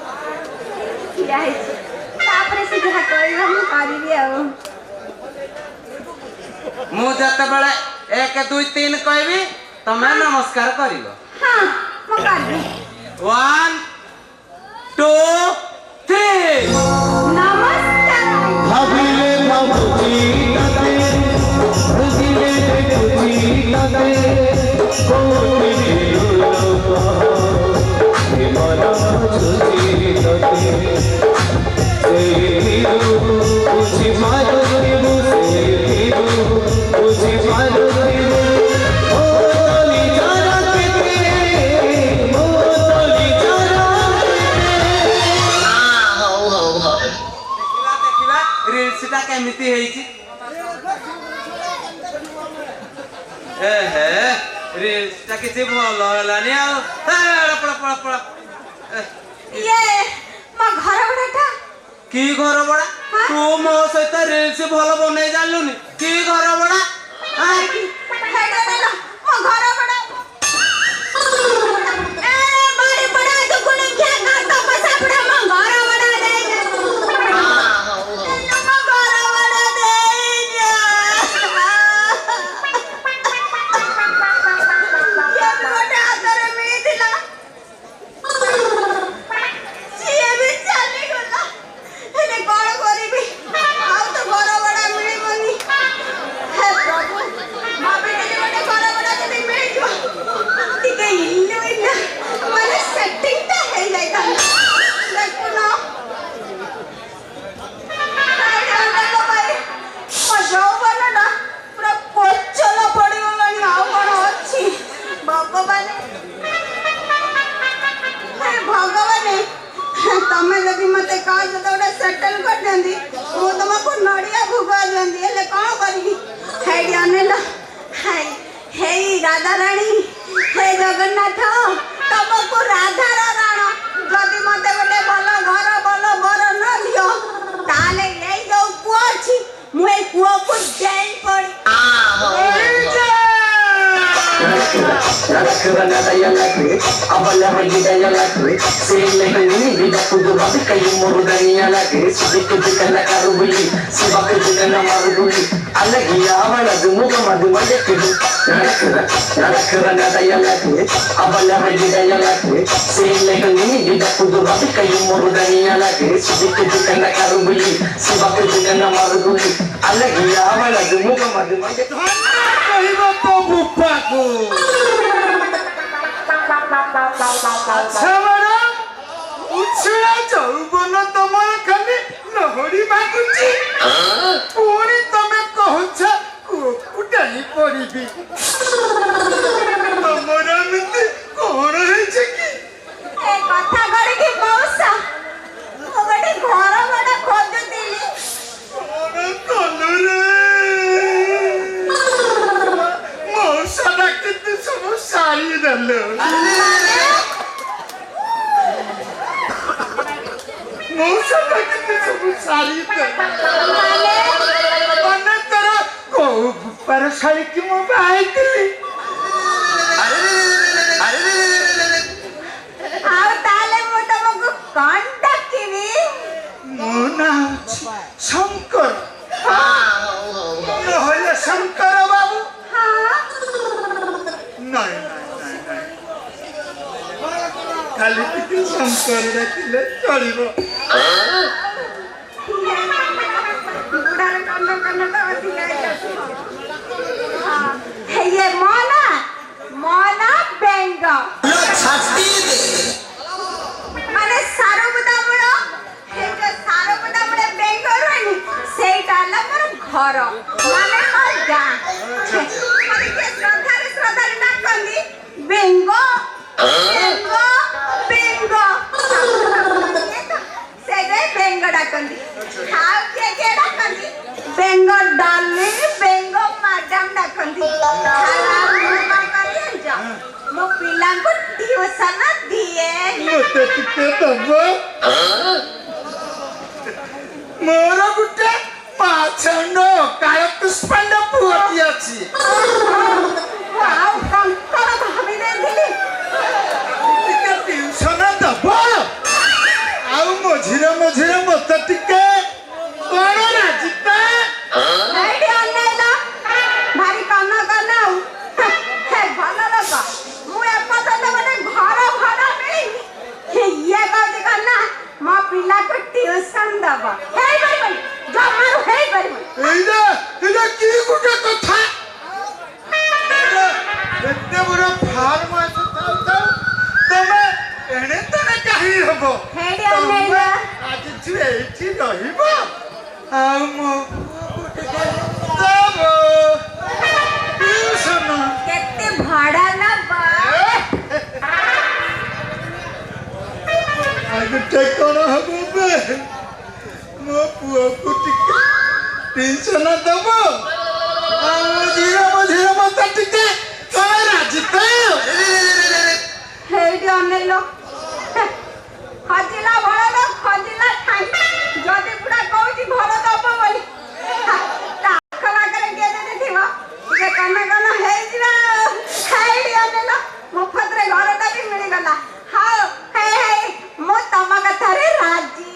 ଠିଆ ହେଇଛି ତାପରେ ସେ ଯାହା କହିବ ମୁଁ କରିବି ଆଉ ମୁଁ ଯେତେବେଳେ 1 2 3 କହିବି ତମେ ନମସ୍କାର କରିବ ହଁ ମୁଁ କରିବି 1 2 3 ନମସ୍କାର ভাবিলে ভাবুছি তাতে বুঝিলে দেখুছি তাতে কোটি লোক মন ছুটি তাতে সেই বুঝি মারু দেবু সেই বুঝি মারু দেবু ও তলি যারা পেতে ও তলি যারা ଦେଖିବା ରିଲ୍ସ ଟା କେମିତି ହେଇଛି ରିଲ୍ସ ଟା କିଛି ଭଲ ହେଲାନି ଆଉ ପଳା ପଳା ପଳା ଇଏ ମୋ ଘର ଭଡ଼ାଟା କି ଘର ଭଡ଼ା ତୁ ମୋ ସହିତ ରିଲ୍ସ ଭଲ ବନେଇ ଜାଣିଲୁନି କି ଘର ଭଡ଼ା ହେଇଟା ନେଲ ମୋ ଘର ଭଡ଼ା ଏ ବାଡ଼ି ପଡ଼ା ତୁ କୋଣି ଖିଆ କାଟ ପଇସା ପଡ଼ା ମୋ ଘର ଭଡ଼ା ଦେଇ ମୋ ଘର ଭଡ଼ା ଦେଇ ଯା ଗୋଟେ ହାତରେ ମିଳିଥିଲା ସିଏ ବି ଚାଲିଗଲା ହେଲେ କଣ କରିବି ଆଉ ତ ଘର ଭଡ଼ା ମିଳିବନି ହେ ପ୍ରଭୁ ଭାବିଥିଲି ଗୋଟେ ଘର ଭଡ଼ା ଯଦି ମିଳିଯିବ ଟିକେ ଇଲୁ ଇଲୁ ମାନେ ସେଟିଂଟା ହେଇଯାଇଥାନ୍ତା ଦେଖୁନ ମୋ ଯୌବନଟା ପୁରା କୋଚଲ ପଡ଼ିଗଲାଣି ଆଉ କଣ ଅଛି ଭଗବାନ ଭଗବାନ ତମେ ଯଦି ମତେ କାହା ସହିତ ଗୋଟେ ସେଟେଲ କରିଦିଅନ୍ତି ମୁଁ ତମକୁ ନଡ଼ିଆ ଭୋଗ ଦିଅନ୍ତି ହେଲେ କଣ କରିବି ହେଇଟି ଅନେଇଲ ହେଇ ରାଧାରାଣୀ ହେ ଜଗନ୍ନାଥ ତମକୁ ରାଧାର ରାଣ ଯଦି ମତେ ଗୋଟେ ଭଲ ଘର ଭଲ ବର ନ ଦିଅ ତାହେଲେ ଏଇ ଯୋଉ କୂଅ ଅଛି ମୁଁ ଏଇ କୂଅକୁ ଡେଇଁ ପଡ଼ି Rakana daya lagre, abala hagi daya lagre, sele hani vida pudu rabi kayu morudaniya lagre, sidik dikana karubuli, sibak dikana marubuli, alagi avala dumuga madu mayakidu. Rakana daya lagre, abala hagi daya lagre, sele hani vida pudu rabi kayu morudaniya lagre, sidik dikana karubuli, sibak dikana marubuli, alagi avala dumuga madu mayakidu. କହିବ ତୋ ବୁପାକୁ ଆଚ୍ଛା madam ଉଛୁଳା ଯୌବନ ତମର ଖାଲି ଲହଡ଼ି ଭାଗୁଛି ପୁଣି ତମେ କହୁଛ କୁଅକୁ ଡାଲି ପଡ଼ିବି ତମର ଏମିତି କଣ ହେଇଛି କି ଏ କଥା କରିକି ମଉସା ମୁଁ ଗୋଟେ ଘର ଭଡ଼ା ଖୋଜୁଥିଲି କଣ କଲୁରେ ମଉସା ଡାକିତେ ସବୁ ସାରିଦେଲେ ମଉସା ଡାକିତେ ସବୁ ସାରିଦେଲେ ମାନେ ତୋର କୋଉ ବୁପାର ଶାଳୀକି ମୁଁ ବାହା ହେଇଥିଲି ଆଉ ତାହେଲେ ମୁଁ ତମକୁ କଣ ଡାକିବି ମୋ ନାଁ ହଉଛି ଶଙ୍କର ନହେଲେ ଶଙ୍କର ବାବୁ ହଁ ନାଇଁ ଖାଲି ଟିକେ ଶଙ୍କର ଡାକିଲେ ଚଳିବ ବୁଢ଼ାର କନ କନ ତ ଅଧିକା ହେଇଯାଉଛି ଇଏ ମୋ ନା ବେଙ୍ଗ ମାନେ ସାରବୁଦାମୂଳ ସେଇ ଯୋଉ ସାରବୁଦାମୂଳ ବେଙ୍ଗ ରୁହେନି ସେଇଟା ହେଲା ମୋର ଘର ମାନେ ମୋ ଗାଁ ମାନେ କିଏ ଶ୍ରଦ୍ଧାରେ ଡାକନ୍ତି ବେଙ୍ଗ ବେଙ୍ଗ ବେଙ୍ଗ ସେଇଟା ବେଙ୍ଗ ଡାକନ୍ତି ଆଉ କିଏ ଡାକନ୍ତି ବେଙ୍ଗ ଡାଲି ବେଙ୍ଗ ମ୍ୟାଡାମ ଡାକନ୍ତି ମୋ ପିଲାଙ୍କୁ ଟିଉସନ ଦିଏ ମତେ ଟିକେ ଦବ ମୋର ଗୋଟେ ପାଛଣ୍ଡ କାଳ ପୁଷ୍ପାଣ୍ଡ ପୁଅଟି ଅଛି ଆଉ କଙ୍କଣ ଭାବି ଦେଇଥିଲି ଟିକେ ଟିଉସନ ଦବ ଆଉ ମଝିରେ ମତେ ଟିକେ କଣ ରାଜିତା ଏଇଠି ଅନେଇଲ ଭାରି କନ ଆଉ ହେ ଭଲ ଲୋକ ମୁଁ ଏପର୍ଯ୍ୟନ୍ତ ଗୋଟେ ଘର ଭଡ଼ା ମିଳିନି ଇଏ କହୁଛି କଣ ନା ମୋ ପିଲାକୁ ଟିଉସନ ଦବ ହେଇପାରିବନି ଜମାରୁ ହେଇପାରିବନି ଏଇଟା କି ଗୋଟେ କଥା ଏତେ ବଡ ଫାର୍ମ ଅଛି ତମେ ଏଣେ ତେଣେ କାହିଁ ହବ ହେଇଠି ଅନେଇଲ ଆଜିଠୁ ଏଇଠି ରହିବ ଆଉ ମୋ ପୁଅକୁ ଟିକେ ଦବ ଟିଉସନ କେତେ ଭଡ଼ା ନବ ଆଗଟେ କଣ ହବ ବେ ମୋ ପୁଅକୁ ଟିକେ ଟିଉସନ ଦବ ଆଉ ମଝିରେ ମତେ ଟିକେ କଣ ରାଜିତା ହେଇଠି ଅନେଇଲ ଖୋଜିଲା ଭଲ ଖୋଜିଲା ଠାଇଁ ଯଦି ପୁରା କହୁଛି ଭଲ ଦବ ବୋଲି ତା ଆଖପାଖରେ କିଏ ଯଦି ଥିବ ଟିକେ କନ ହେଇଯିବ ହେଇଠି ଅନେଇଲ ମୁଫତରେ ଘରଟା ବି ମିଳିଗଲା ହଉ ହେଇ ମୁଁ ତମ କଥାରେ ରାଜି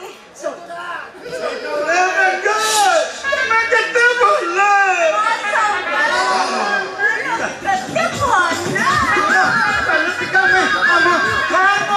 ତମେ କେତେ ଭଲ କେତେ ଭଲ କାଲି ଟିକେ ଆମେ ଆମ ଫାର୍ମ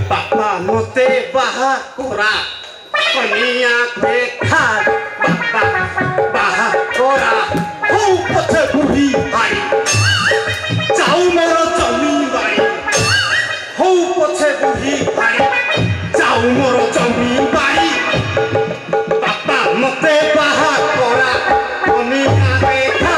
বাবা মতে বাহা করা কনিয়া দেখা বাবা বাহা করা হৌ পথে বুড়ি বাড়ি যাও মোর জমি বাড়ি হৌ পথে বুড়ি বাড়ি যাও মোর জমি বাড়ি বাবা মতে বাহা করা কনিয়া দেখা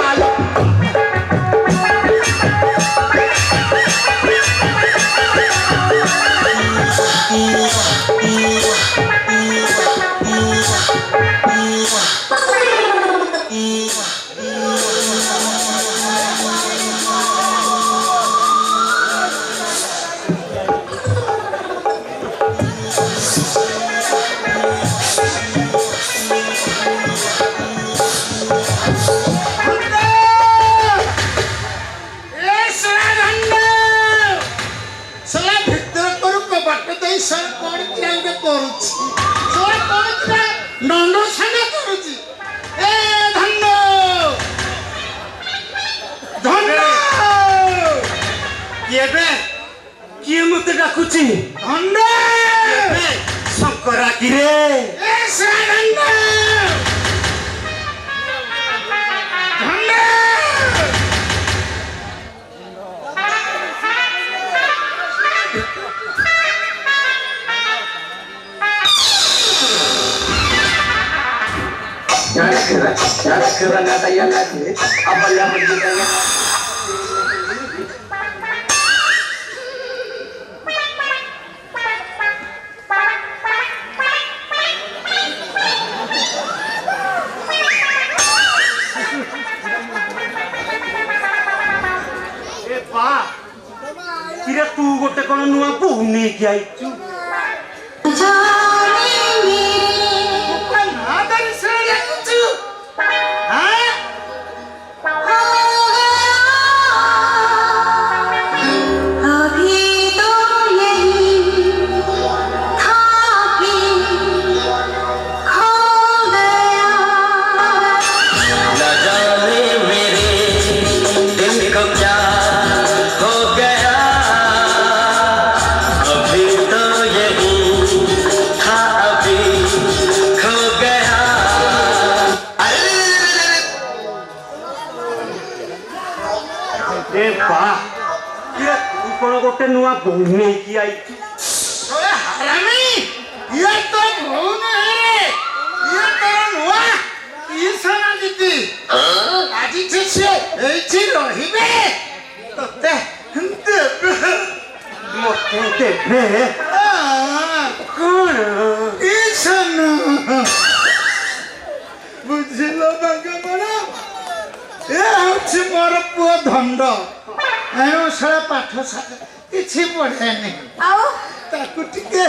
কিয়ে মতে ডাকুছি শঙ্করা কিরে Nada kira nada ya lagi. Apa yang berjaya? কিরে তু গোটে কোন নুয়া বহু নেইকি আইছু गोटे नुआ बहु नेइकी आइछु ओए हरामी ये तो बहु नहीं ये तो नुआ ये सारा दीदी आज से एची रहिबे तते देबे मते देबे कोन ईसन बुझिलो बागमना ए हछि मोर पुओ धंड आयो सारा पाठ साथ किछि पढ़े नहीं आओ ताकू टिके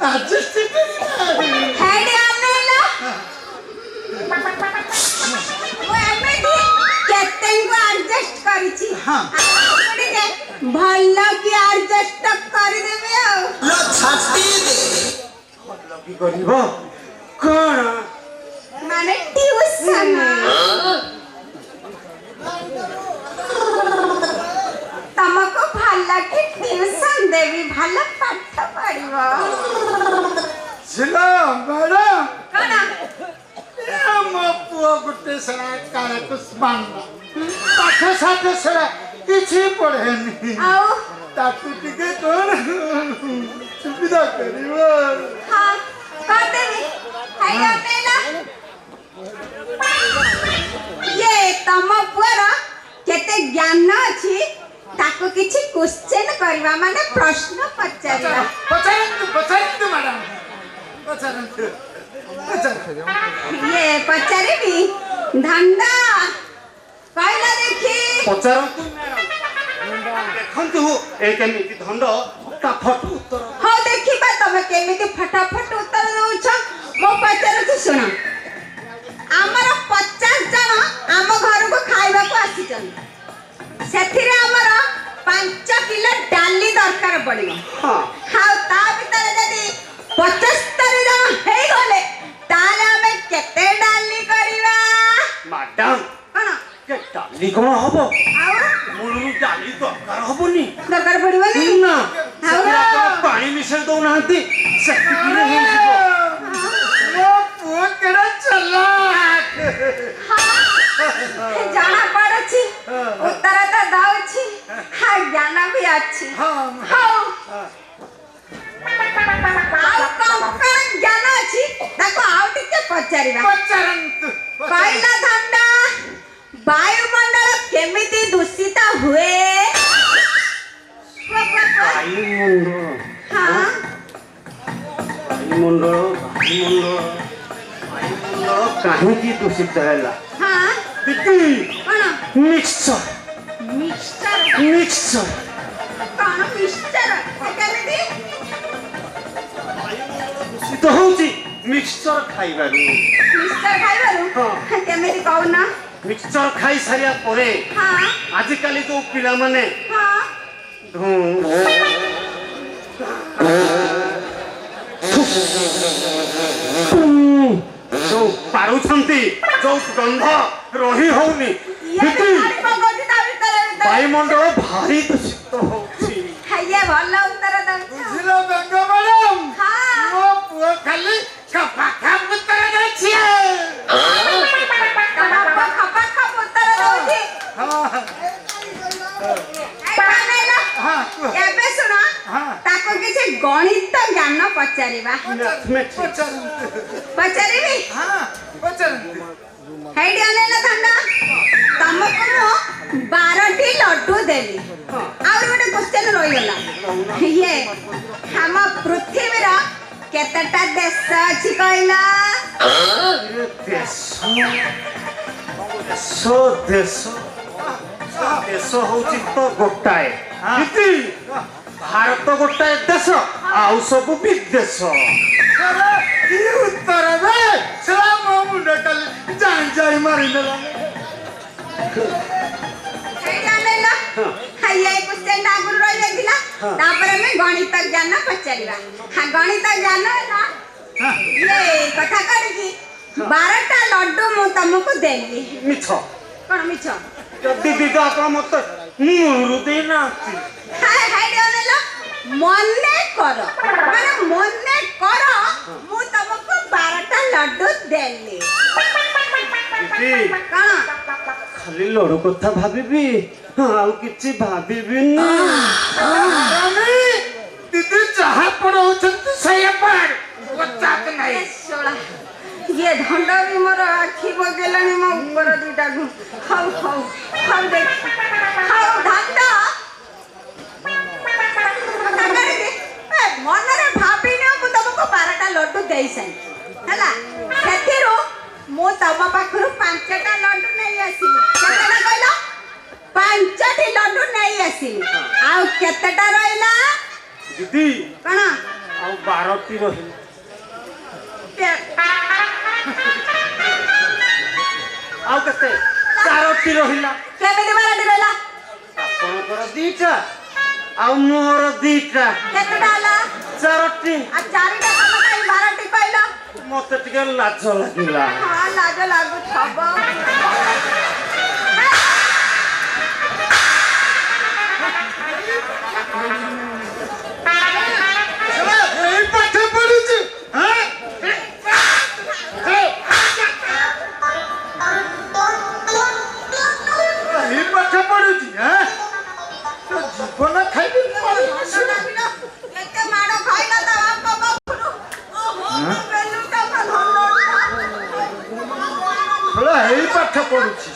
एडजस्ट करी हेड आनेला वो एमडी कैप्टन को एडजस्ट करिछि हां टिके भल्ला की एडजस्ट कर देबे आ लो छाती दे लगी करिवो कोन माने ट्यूशन तमको भल्ला के ट्यूशन देवी भल्ला पाठ पढ़िबो झिला बड़ा कोना हम पुओ गुटे सरा काले कुस्मान पाठ साथ सरा किछि पढ़े नहीं आओ ताकू टिके कोन सुविधा करिवो हां कर देबी हेड आनेला ये तम पुरा केते ज्ञान अछि ताको किछि क्वेश्चन करबा माने प्रश्न पचारिबा पचारंतु मैडम पचारंतु ये पचारिबी धंदा कहला देखी पचारंतु देखंतु ए केमिति धंड फटाफट उत्तर हो देखिबा तमे केमिति फटाफट उत्तर दउछ मो पचारछु सुन हमर 50 ଜଣ ଆମ ଘରକୁ ଖାଇବାକୁ ଆସିଛନ୍ତି। ସେଥିରେ ଆମର 5 କିଲୋ ଡାଲି ଦରକାର ପଡ଼ିବ। ଆଉ ତା ଭିତରେ ଯଦି 75 ଜଣ ହେଇଗଲେ ତାହେଲେ ଆମେ କେତେ ଡାଲି କରିବା? ମ୍ୟାଡାମ କଣ ଡାଲି କଣ ହବ? ଆଉ ମୂଳରୁ ଡାଲି ଦରକାର ହବନି। ଦରକାର ପଡ଼ିବନି ନା ଆଉ ଆପଣ ପାଣି ମିଶାଇ ଦଉନାହାନ୍ତି ସେତିକିରେ ହେଇଯିବ। ମୋ ପୁଅ କେଡେ ଚାଲାକ। ଜଣା ପଡୁଛି ଉତ୍ତର ତ ଦଉଛି ଆଉ ଜ୍ଞାନ ବି ଅଛି। ହଉ ଆଉ କଣ ଜ୍ଞାନ ଅଛି ତାକୁ ଆଉ ଟିକେ ପଚାରିବା। ପଚାରନ୍ତୁ। କହିଲା ଧଣ୍ଡା ବାୟୁମଣ୍ଡଳ କେମିତି ଦୂଷିତ ହୁଏ? ହଁ ବାୟୁମଣ୍ଡଳ କାହିଁକି ଦୂଷିତ ହେଲା? ହଁ ଦିଦି କଣ ମିକ୍ସଚର ମିକ୍ସଚର କଣ ମିକ୍ସଚର କେମିତି? ଦୂଷିତ ହଉଛି ମିକ୍ସଚର ଖାଇବାରୁ। ମିକ୍ସଚର ଖାଇବାରୁ କେମିତି କହୁନ? ମିକ୍ସଚର ଖାଇ ସାରିବା ପରେ ହଁ ଆଜିକାଲି ଯୋଉ ପିଲାମାନେ ହଁ ଯୋଉ ପାରୁଛନ୍ତି ଯୋଉ ଗନ୍ଧ ରହି ହଉନି ଇଏ ବି ପାଣି ପକଉଛି ତା ଭିତରେ ବାୟୁମଣ୍ଡଳ ଭାରି ଦୂଷିତ ହଉଛି। ଇଏ ଭଲ ଉତ୍ତର ଦଉଛି। ବୁଝିଲ ବେଙ୍ଗ ମ୍ୟାଡାମ? ହଁ ମୋ ପୁଅ ଖାଲି ଖପା ଉତ୍ତର ଦେଇଛି। ତମ ପୁଅ ଖପା ଖପ ଉତ୍ତର ଦଉଛି। ଏବେ ଶୁଣ ତାକୁ କିଛି ଗଣିତ ଜ୍ଞାନ ପଚାରିବା। ପଚାରିବି? ହେଇଟି ଅନେଇଲ ଧଣ୍ଡା ତମକୁ ମୁଁ 12ଟି ଲଡୁ ଦେଲି। ଆହୁରି ଗୋଟେ କ୍ୱେଶ୍ଚନ ରହିଗଲା ଇଏ ଆମ ପୃଥିବୀର କେତେଟା ଦେଶ ଅଛି କହିଲ? ଦେଶ ହଉଛି ତ ଗୋଟାଏ। ଭାରତ ଗୋଟାଏ ଦେଶ ଆଉ ସବୁ ବିଦେଶ। ଉତ୍ତର ବେ ସେଟା ମୋ ମୁଣ୍ଡ କାଲି ଯାଇ ମାରିଦେଲା। ହେଇଟି ଅନେଇଲ ଇଏ କ୍ୱେଶ୍ଚନ ଆଗରୁ ରହିଯାଇଥିଲା। ତାପରେ ଆମେ ଗଣିତ ଜ୍ଞାନ ପଚାରିବା। ଗଣିତ ଜ୍ଞାନ ହେଲା ଇଏ କଥା କରିକି 12ଟା ଲଡୁ ମୁଁ ତମକୁ ଦେଲି। ମିଛ। କଣ ମିଛ? ଦିଦି ତ ଆପଣ ମତେ ମୂଳରୁ ଦେଇନାହାନ୍ତି। ହେଇଟି ଅନେଇଲ ମନେ କର ମାନେ ମନେ କର ମୁଁ ତମକୁ 12ଟା ଲଡୁ ଦେଲି। ଦିଦି କଣ ଖାଲି ଲଡୁ କଥା ଭାବିବି ଆଉ କିଛି ଭାବିବିନି। ଦିଦି ଯାହା ପଢଉଛନ୍ତି ସେଇଆ ପଢ। ପଚାକ ନାହିଁ। ଇଏ ଧଣ୍ଡ ବି ମୋର ଆଖି ପକେଇଲାଣି ମୋ ଉପର ଦିଟାକୁ। ହଉ ହଉ ହଉ ଦେଖ ହଉ ଧଣ୍ଡ ମନରେ ଭାବିନି ମୁଁ ତମକୁ 12ଟା ଲଡୁ ଦେଇସାରିଛି ହେଲା। ସେଥିରୁ ମୁଁ ତମ ପାଖରୁ 5ଟା ଲଡୁ ନେଇ ଆସିଲି। କେତେଟା କହିଲ? 5ଟି ଲଡୁ ନେଇ ଆସିଲି। ଆଉ କେତେଟା ରହିଲା? ଦିଦି କଣ ଆଉ 12ଟି ରହିଲା। ଆଉ କେତେ? 4ଟି ରହିଲା। କେମିତି 12ଟି ରହିଲା? ଆପଣଙ୍କର 2ଟା ଆଉ ମୋର 2ଟା। କେତେଟା ହେଲା? 4ଟି। ଆଉ 4ଟା ତମ କାଇଁ 12ଟି କହିଲ? ମତେ ଟିକେ ଲାଜ ଲାଗିଲା। ହଁ ଲାଜ ଲାଗୁଥବ। ଏଇ ପାଠ ପଢୁଛୁ। ଏଇ ପାଠ ପଢୁଛି। ଜୀବନ ଖାଇବି। ଏତେ ମାଡ଼ ଖାଇଲ ତ ବାପ ପାଖରୁ। ଏଇ ପାଠ ପଢୁଛି।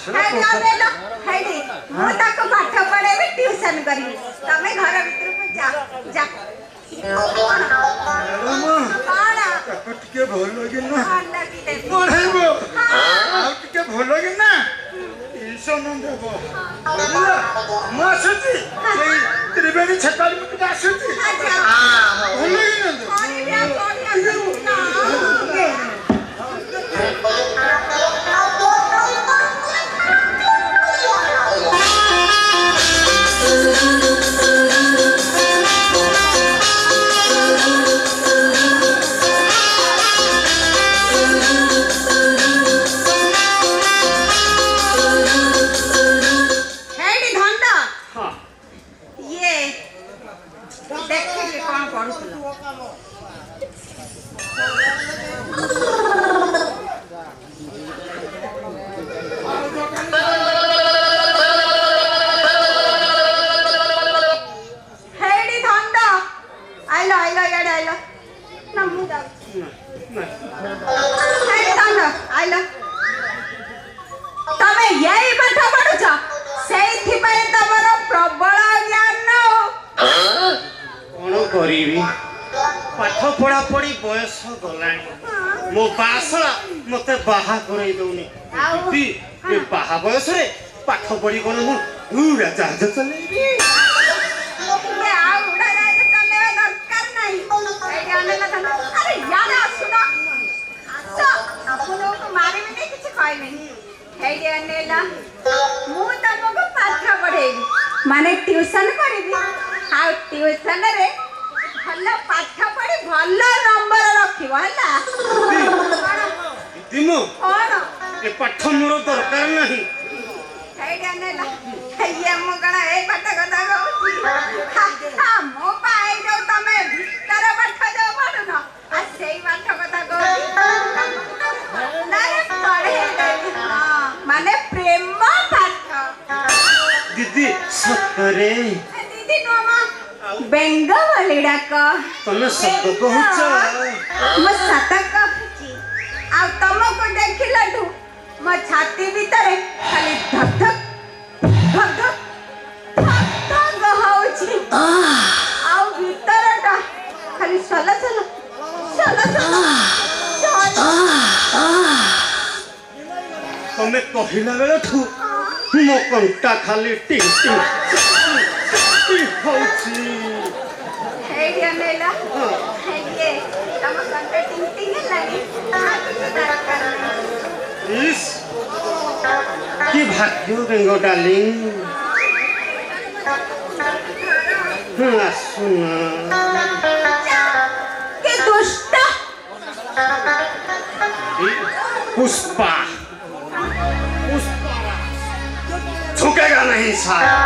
ମୁଁ ତାକୁ ପାଠ ପଢେଇବି ଟ୍ୟୁସନ କରିବି। ତମେ ଘର ଭିତରକୁ ଯା ଯା। ତାକୁ ଟିକେ ଭଲ ଲାଗିନା କଣ ଲାଗିଦେବି? ପଢେଇବ। ଆଉ ଟିକେ ଭଲ ଲାଗିନା ଟିଉସନ ଦେବ। ମୁଁ ଆସୁଛି ସେଇ ତ୍ରିବେଣୀ ଛେପାଳି ମୁଁ ଟିକେ ଆସୁଛି। ଭଲ ଲାଗିନା? ଆଇଲ ତମେ ଏଇ ପାଠ ପଢୁଛ ସେଇଥିପାଇଁ ତମର ପ୍ରବଳ ଜ୍ଞାନ। କଣ କରିବି ପାଠ ପଢା ପଢି ବୟସ ଗଲାଣି ମୋ ବାସଳା ମତେ ବାହା କରେଇ ଦଉନି ଦିଦି ଏ ବାହା ବୟସରେ ପାଠ ପଢି କଣ ମୁଁ ଉଡାଜାହାଜ ଚଲେଇବି। ତୁମେ ଆଉ ଉଡାଜାହାଜ ଚଲେଇବା ଦରକାର ନାହିଁ। ଏଇଠି ଅନେକ କଥା। ଆରେ ଇଆଡେ ଆସୁନ ଆସ ଆପଣଙ୍କୁ ମାରିବିନି କିଛି କହିବିନି। ହେଇଟି ଅନେଇଲ ମୁଁ ତମକୁ ପାଠ ପଢେଇବି ମାନେ ଟ୍ୟୁସନ କରିବି ଆଉ ଟ୍ୟୁସନରେ ଭଲ ପାଠ ପଢି ଭଲ ନମ୍ବର ରଖିବ ହେଲା। ଦିଦି ମୁଁ କଣ ଏ ପାଠ ମୋର ଦରକାର ନାହିଁ। ହେଇଟି ଅନେଇଲ ଇଏ ମୁଁ କଣ ଏଇ ପାଠ କଥା କହୁଛି ମୋ ପାଇଁ ଯୋଉ ତମେ ଭିତର ପାଠ ଯୋଉ ପଢୁନ ଆଉ ସେଇ ପାଠ କଥା କହୁଛି ପଢେଇଦେବି ମାନେ ପ୍ରେମ ପାଠ। ଦିଦି ସତରେ ଦିଦି ନୁହଁ ମା ବେଙ୍ଗ ବୋଲି ଡାକ। ତମେ ସତ କହୁଛ? ମୁଁ ସତ କହୁଛି ଆଉ ତମକୁ ଦେଖିଲାଠୁ ମୋ ଛାତି ଭିତରେ ଖାଲି ଧକ୍ ଧକ୍ ଧକ୍ ଧକ୍ ଧକ୍ ଧକ୍ ହଉଛି ଆଉ ଭିତରଟା ଖାଲି ସଲ ସଲ ସଲ ସଲ। ତମେ କହିଲା ବେଳଠୁ ମୋ କଣ୍ଟା ଖାଲି ଟିଂ ଟିଂ ହଉଛି। ହେଇଟି ଅନେଇଲା ଇଏ ତମ କଣ୍ଟା ଟିଂ ଟିଂ ହେଲାଣି ଆଉ କିଛି ଦରକାର ନାହିଁ। ଇସ୍ କି ଭାଗ୍ୟ ବେଙ୍ଗ ଡାର୍ଲିଂ। ଆସୁନା କି ଦୁଷ୍ଟ। पुष्पा झुकेगा नहीं साला।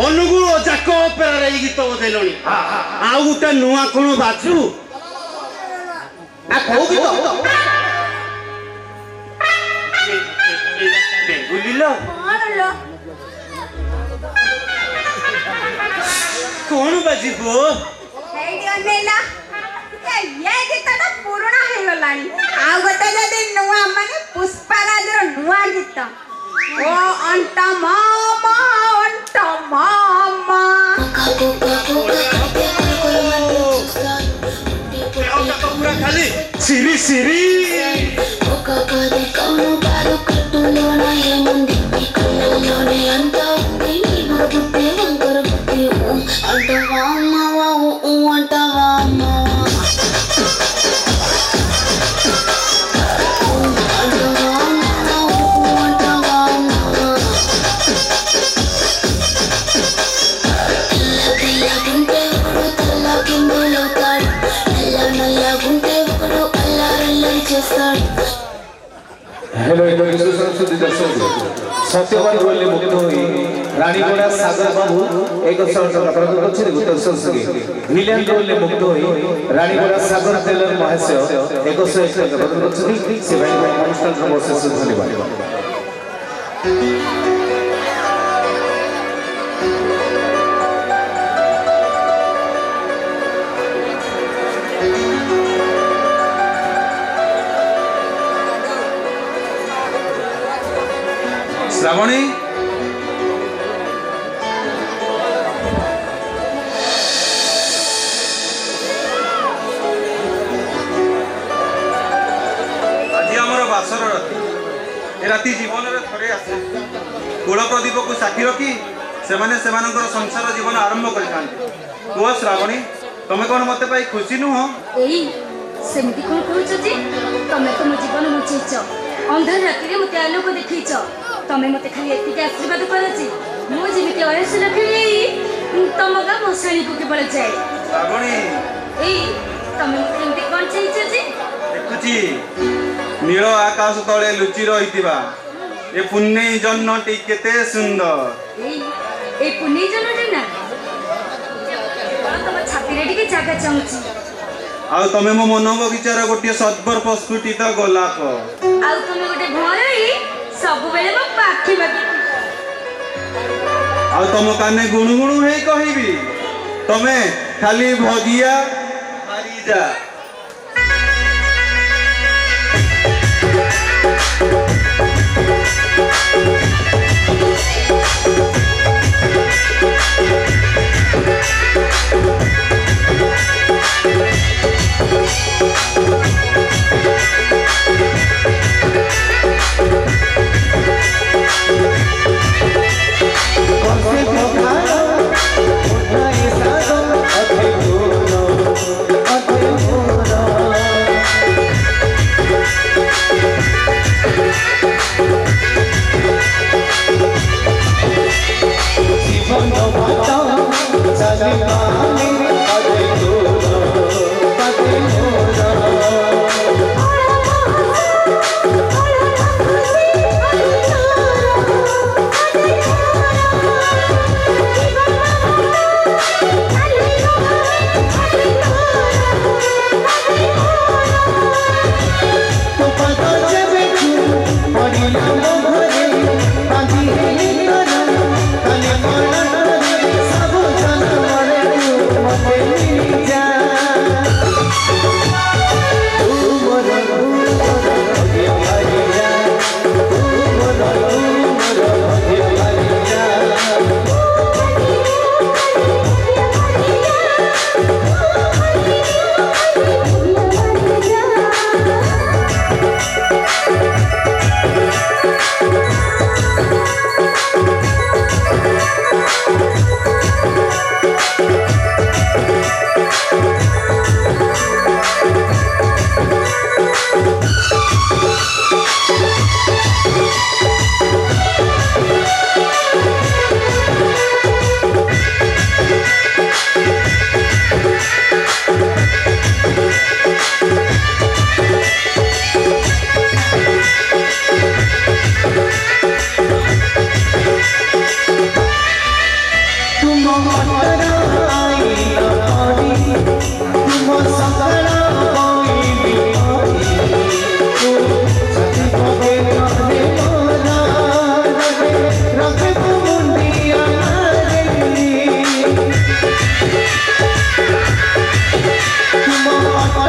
ଅନୁଗୁଳ ଯାକ ଅପେରାରେ ଏଇ ଗୀତ ବଜେଇଲଣି ଆଉ ଗୋଟେ ନୂଆ କଣ ବାଜୁ କୋଉ ଗୀତ ବେଙ୍ଗୁଲିଲ କଣ ବାଜିବ? ହେଇଟି ଅନେଇଲା ଏ ଗୀତଟା ପୁରୁଣା ହେଇଗଲାଣି ଆଉ ଗୋଟେ ଯଦି ନୂଆ ମାନେ ପୁଷ୍ପାରାଜର ନୂଆ ଗୀତ ଓ ଅଣ୍ଟ ମାମା ଅଣ୍ଟ ମାମା। ପୁରା ଖାଲି ସିରି ସିରି हेलो सत्यवान बोलले मुक्त होई रानीगोड़ा सागर बाबू एक सर्ट प्रकट करछि उत्तर संस्कृति विलियम बोलले मुक्त होई रानीगोड़ा सागर टेलर महाशय एक सर्ट प्रकट करछि से भाई अनुष्ठान प्रमोशन धन्यवाद। ଶ୍ରାବଣୀ ଆଜି ଆମର ବାସର ରାତି ଏ ରାତି ଜୀବନରେ ଥରେ ଆସେ କୁଳ ପ୍ରଦୀପକୁ ସାକ୍ଷୀ ରଖି ସେମାନେ ସେମାନଙ୍କର ସଂସାର ଜୀବନ ଆରମ୍ଭ କରିଥାନ୍ତି। କୁହ ଶ୍ରାବଣୀ ତମେ କ'ଣ ମତେ ପାଇ ଖୁସି ନୁହଁ? ଏଇ ସେମିତି କ'ଣ କହୁଛ ଯେ ତମେ ତ ମୋ ଜୀବନ ବଞ୍ଚେଇଛ ଅନ୍ଧାର ରାତିରେ ମତେ ଆଲୋକ ଦେଖେଇଛ ତମେ ମତେ ଖାଲି ଏତିକି ଆଶୀର୍ବାଦ କର ଯେ ମୁଁ ଯେମିତି ଅୟସ ରଖିବି ତମ ଗାଁ ମଶାଣୀକୁ କେବଳ ଯାଏ। ଶ୍ରାବଣୀ ଏଇ ତମେ ମତେ ଏମିତି କ'ଣ ଚାହିଁଛ ଯେ? ଦେଖୁଛି ନୀଳ ଆକାଶ ତଳେ ଲୁଚି ରହିଥିବା এ পুণ্যেই জন্মটি কেতে সুন্দর। এই পুନେই জন্মটি না ତମ ଛାତିରେ ଟିକେ ଜାଗା ଚାହୁଁଛି। ଆଉ ତମେ ମୋ ମନ ବଗିଚାର ଗୋଟିଏ ସଦ୍ଭର ପ୍ରସ୍ଫୁଟିତ ଗୋଲାପ। ଆଉ ତମେ ଗୋଟେ ଭଅଁରୀ ସବୁବେଳେ ମୋ ପାଖି ପାଖି। ଆଉ ତମ କାନେ ଗୁଣୁ ଗୁଣୁ ହେଇ କହିବି ତମେ ଖାଲି ଭଗିଆ ମାରିଯା।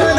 तुम